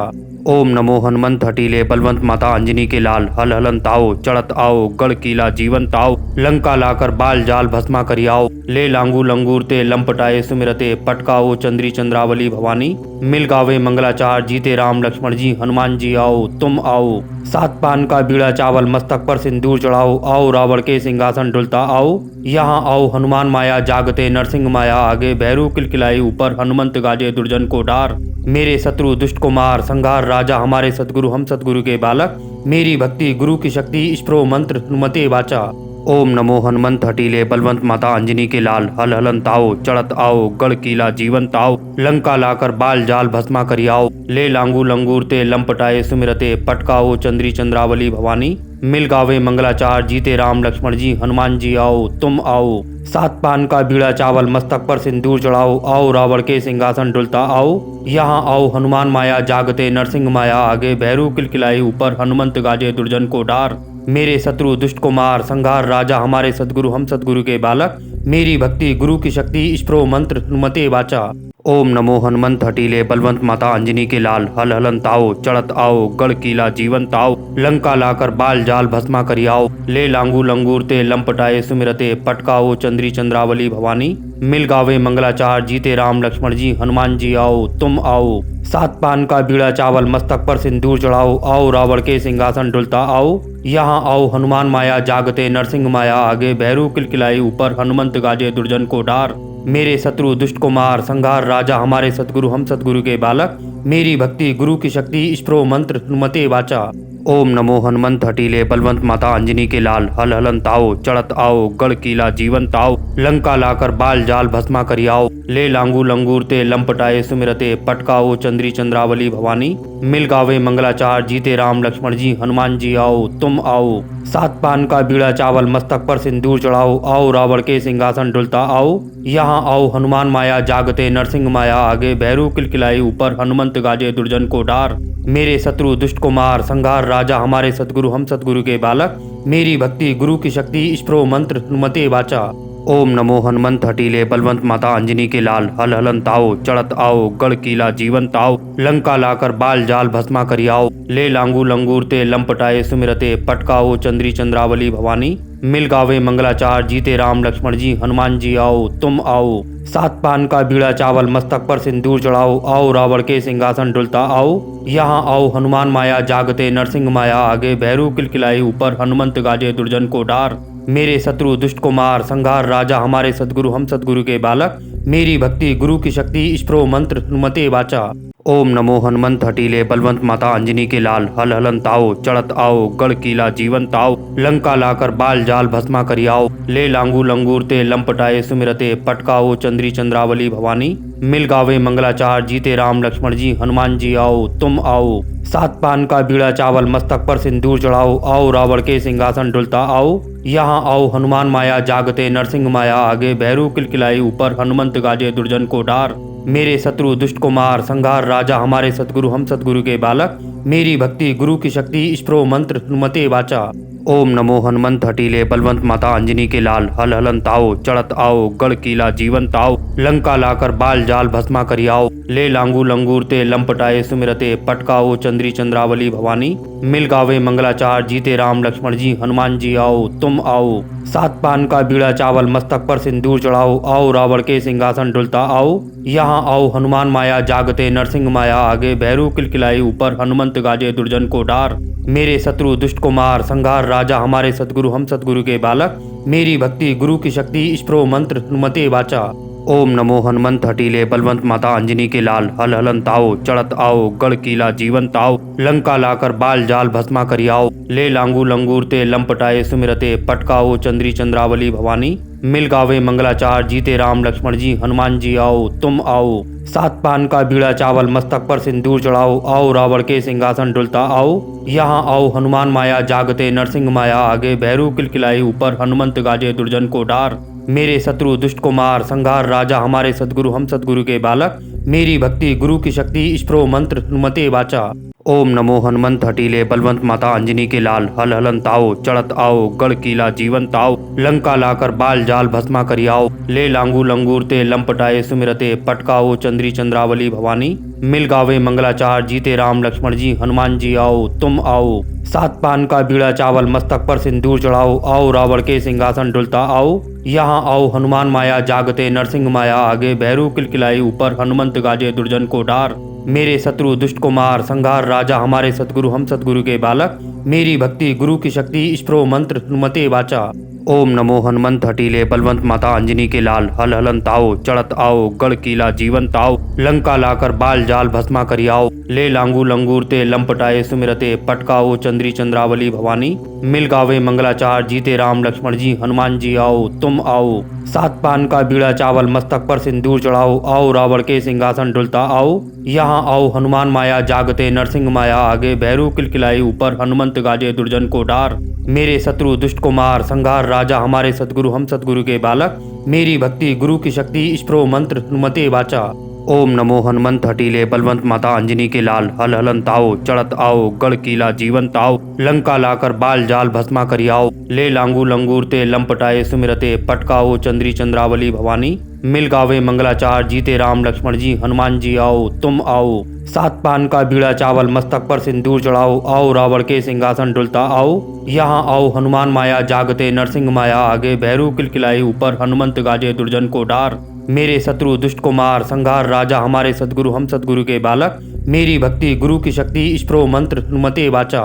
ओम नमो हनुमंत हटीले बलवंत माता अंजनी के लाल हल हलन ताओ चढ़त आओ गढ़ किला जीवन ताओ लंका लाकर बाल जाल भस्मा करियाओ ले लांगू लंगूर ते लंपटाए सुमिरते पटकाओ चंद्री चंद्रावली भवानी मिल गावे मंगलाचार जीते राम लक्ष्मण जी हनुमान जी आओ तुम आओ सात पान का बीड़ा चावल मस्तक पर सिंदूर चढ़ाओ आओ रावण के सिंहासन डुलता आओ यहाँ आओ हनुमान माया जागते नरसिंह माया आगे भैरू किलकिलाई ऊपर हनुमंत गाजे दुर्जन को डार मेरे शत्रु दुष्ट को मार संघार राजा हमारे सतगुरु हम सतगुरु के बालक मेरी भक्ति गुरु की शक्ति स्प्रो मंत्र हनुमते वाचा। ओम नमो हनुमंत हटीले बलवंत माता अंजनी के लाल हल हलन ताओ चढ़त आओ गढ़ किला जीवन ताओ लंका लाकर बाल जाल भस्मा करियाओ ले लांगू लंगूर ते लंपटाए सुमिरते पटकाओ चंद्री चंद्रावली भवानी मिल गावे मंगलाचार जीते राम लक्ष्मण जी हनुमान जी आओ तुम आओ सात पान का बीड़ा चावल मस्तक पर सिंदूर चढ़ाओ आओ रावण के सिंहासन डुलता आओ यहाँ आओ हनुमान माया जागते नरसिंह माया आगे भैरू किलकिलाई ऊपर हनुमंत गाजे दुर्जन को डार मेरे शत्रु दुष्ट को मार संघार राजा हमारे सतगुरु हम सतगुरु के बालक मेरी भक्ति गुरु की शक्ति स्प्रो मंत्र हनुमते वाचा। ओम नमो हनुमंत हटीले बलवंत माता अंजनी के लाल हल हलन ताओ चढ़त आओ गढ़ किला जीवन ताओ लंका लाकर बाल जाल भस्मा करियाओ ले लांगू लंगूर ते लंपटाए सुमिरते पटकाओ चंद्री चंद्रावली भवानी मिल गावे मंगलाचार जीते राम लक्ष्मण जी हनुमान जी आओ तुम आओ सात पान का बीड़ा चावल मस्तक पर सिंदूर चढ़ाओ आओ रावण के सिंहासन डुलता आओ यहाँ आओ हनुमान माया जागते नरसिंह माया आगे भैरू किलकिलाई ऊपर हनुमंत गाजे दुर्जन को डार मेरे शत्रु दुष्ट को मार संघार राजा हमारे सतगुरु हम सतगुरु के बालक मेरी भक्ति गुरु की शक्ति स्प्रो मंत्र हनुमते वाचा। ओम नमो हनुमंत हटीले बलवंत माता अंजनी के लाल हल हलन ताओ चढ़त आओ गढ़ किला जीवन ताओ लंका लाकर बाल जाल भस्मा करियाओ ले लांगू लंगूर ते लंपटाए सुमिरते पटकाओ चंद्री चंद्रावली भवानी मिल गावे मंगलाचार जीते राम लक्ष्मण जी हनुमान जी आओ तुम आओ सात पान का बीड़ा चावल मस्तक पर सिंदूर चढ़ाओ आओ रावण के सिंहासन डुलता आओ यहाँ आओ हनुमान माया जागते नरसिंह माया आगे भैरू किलकिलाई ऊपर हनुमंत गाजे दुर्जन को डार मेरे शत्रु दुष्ट को मार संघार राजा हमारे सतगुरु हम सतगुरु के बालक मेरी भक्ति गुरु की शक्ति स्प्रो मंत्र हनुमते वाचा। ओम नमो हनुमंत हटीले बलवंत माता अंजनी के लाल हल हलन ताओ चढ़त आओ गढ़ किला जीवन ताओ लंका लाकर बाल जाल भस्मा करियाओ ले लांगू लंगूर ते लंपटाए सुमिरते पटकाओ चंद्री चंद्रावली भवानी मिल गावे मंगलाचार जीते राम लक्ष्मण जी हनुमान जी आओ तुम आओ सात पान का बीड़ा चावल मस्तक पर सिंदूर चढ़ाओ आओ रावण के सिंहासन डुलता आओ यहाँ आओ हनुमान माया जागते नरसिंह माया आगे भैरू किलकिलाई ऊपर हनुमंत गाजे दुर्जन को डार मेरे शत्रु दुष्ट को मार संघार राजा हमारे सतगुरु हम सतगुरु के बालक मेरी भक्ति गुरु की शक्ति स्प्रो मंत्र हनुमते वाचा। ओम नमो हनुमंत हटीले बलवंत माता अंजनी के लाल हल हलन ताओ चढ़त आओ गढ़ किला जीवन ताओ लंका लाकर बाल जाल भस्मा करियाओ ले लांगू लंगूर ते लंपटाए सुमिरते पटकाओ चंद्री चंद्रावली भवानी मिल गावे मंगलाचार जीते राम लक्ष्मण जी हनुमान जी आओ तुम आओ सात पान का बीड़ा चावल मस्तक पर सिंदूर चढ़ाओ आओ रावण के सिंहासन डुलता आओ यहाँ आओ हनुमान माया जागते नरसिंह माया आगे भैरू किलकिलाई ऊपर हनुमंत गाजे दुर्जन को डार मेरे शत्रु दुष्ट को मार संघार राजा हमारे सतगुरु हम सतगुरु के बालक मेरी भक्ति गुरु की शक्ति स्प्रो मंत्र हनुमते वाचा। ओम नमो हनुमंत हटीले बलवंत माता अंजनी के लाल हल हलन ताओ चढ़त आओ गढ़ किला जीवन ताओ लंका लाकर बाल जाल भस्मा करियाओ ले लांगू लंगूर ते लंपटाए सुमिरते पटकाओ चंद्री चंद्रावली भवानी मिल गावे मंगलाचार जीते राम लक्ष्मण जी हनुमान जी आओ तुम आओ सात पान का बीड़ा चावल मस्तक पर सिंदूर चढ़ाओ आओ रावण के सिंहासन डुलता आओ यहाँ आओ हनुमान माया जागते नरसिंह माया आगे भैरू किलकिलाई ऊपर हनुमंत गाजे दुर्जन को डार मेरे शत्रु दुष्ट को मार संघार राजा हमारे सतगुरु हम सतगुरु के बालक मेरी भक्ति गुरु की शक्ति स्प्रो मंत्र हनुमते वाचा। ओम नमो हनुमंत हटीले बलवंत माता अंजनी के लाल हल हलन ताओ चढ़त आओ गढ़ किला जीवन ताओ लंका लाकर बाल जाल भस्मा करियाओ ले लांगू लंगूर ते लंपटाए सुमिरते पटकाओ चंद्री चंद्रावली भवानी मिल गावे मंगलाचार जीते राम लक्ष्मण जी हनुमान जी आओ तुम आओ सात पान का बीड़ा चावल मस्तक पर सिंदूर चढ़ाओ आओ रावण के सिंहासन डुलता आओ यहाँ आओ हनुमान माया जागते नरसिंह माया आगे भैरू किलकिलाई ऊपर हनुमंत गाजे दुर्जन को डार मेरे शत्रु दुष्ट को मार संघार राजा हमारे सतगुरु हम सतगुरु के बालक मेरी भक्ति गुरु की शक्ति स्प्रो मंत्र हनुमते वाचा। ओम नमो हनुमंत हटीले बलवंत माता अंजनी के लाल हल हलन ताओ चढ़त आओ गढ़ किला जीवन ताओ लंका लाकर बाल जाल भस्मा करियाओ ले लांगू लंगूर ते लंपटाए सुमिरते पटकाओ चंद्री चंद्रावली भवानी मिल गावे मंगलाचार जीते राम लक्ष्मण जी हनुमान जी आओ तुम आओ सात पान का बीड़ा चावल मस्तक पर सिंदूर चढ़ाओ आओ रावण के सिंहासन डुलता आओ यहाँ आओ हनुमान माया जागते नरसिंह माया आगे भैरू किलकिलाई ऊपर हनुमंत गाजे दुर्जन को डार मेरे शत्रु दुष्ट को मार संघार राजा हमारे सतगुरु हम सतगुरु के बालक मेरी भक्ति गुरु की शक्ति स्प्रो मंत्र हनुमते वाचा। ओम नमो हनुमंत हटीले बलवंत माता अंजनी के लाल हल हलन ताओ चढ़त आओ गढ़ किला जीवन ताओ लंका लाकर बाल जाल भस्मा करियाओ ले लांगू लंगूर ते लंपटाए सुमिरते पटकाओ चंद्री चंद्रावली भवानी मिल गावे मंगलाचार जीते राम लक्ष्मण जी हनुमान जी आओ तुम आओ सात पान का बीड़ा चावल मस्तक पर सिंदूर चढ़ाओ आओ रावण के सिंहासन डुलता आओ यहाँ आओ हनुमान माया जागते नरसिंह माया आगे भैरू किलकिलाई ऊपर हनुमंत गाजे दुर्जन को डार मेरे शत्रु दुष्ट को मार संघार राजा हमारे सतगुरु हम सतगुरु के बालक मेरी भक्ति गुरु की शक्ति स्प्रो मंत्र हनुमते वाचा। ओम नमो हनुमंत हटीले बलवंत माता अंजनी के लाल हल हलन ताओ चढ़त आओ गढ़ किला जीवन ताओ लंका लाकर बाल जाल भस्मा करियाओ ले लांगू लंगूर ते लंपटाए सुमिरते पटकाओ चंद्री चंद्रावली भवानी मिल गावे मंगलाचार जीते राम लक्ष्मण जी हनुमान जी आओ तुम आओ सात पान का बीड़ा चावल मस्तक पर सिंदूर चढ़ाओ आओ रावण के सिंहासन डुलता आओ यहाँ आओ हनुमान माया जागते नरसिंह माया आगे भैरू किलकिलाई ऊपर हनुमंत गाजे दुर्जन को डार मेरे शत्रु दुष्ट को मार संघार राजा हमारे सतगुरु हम सतगुरु के बालक मेरी भक्ति गुरु की शक्ति स्प्रो मंत्र हनुमते वाचा।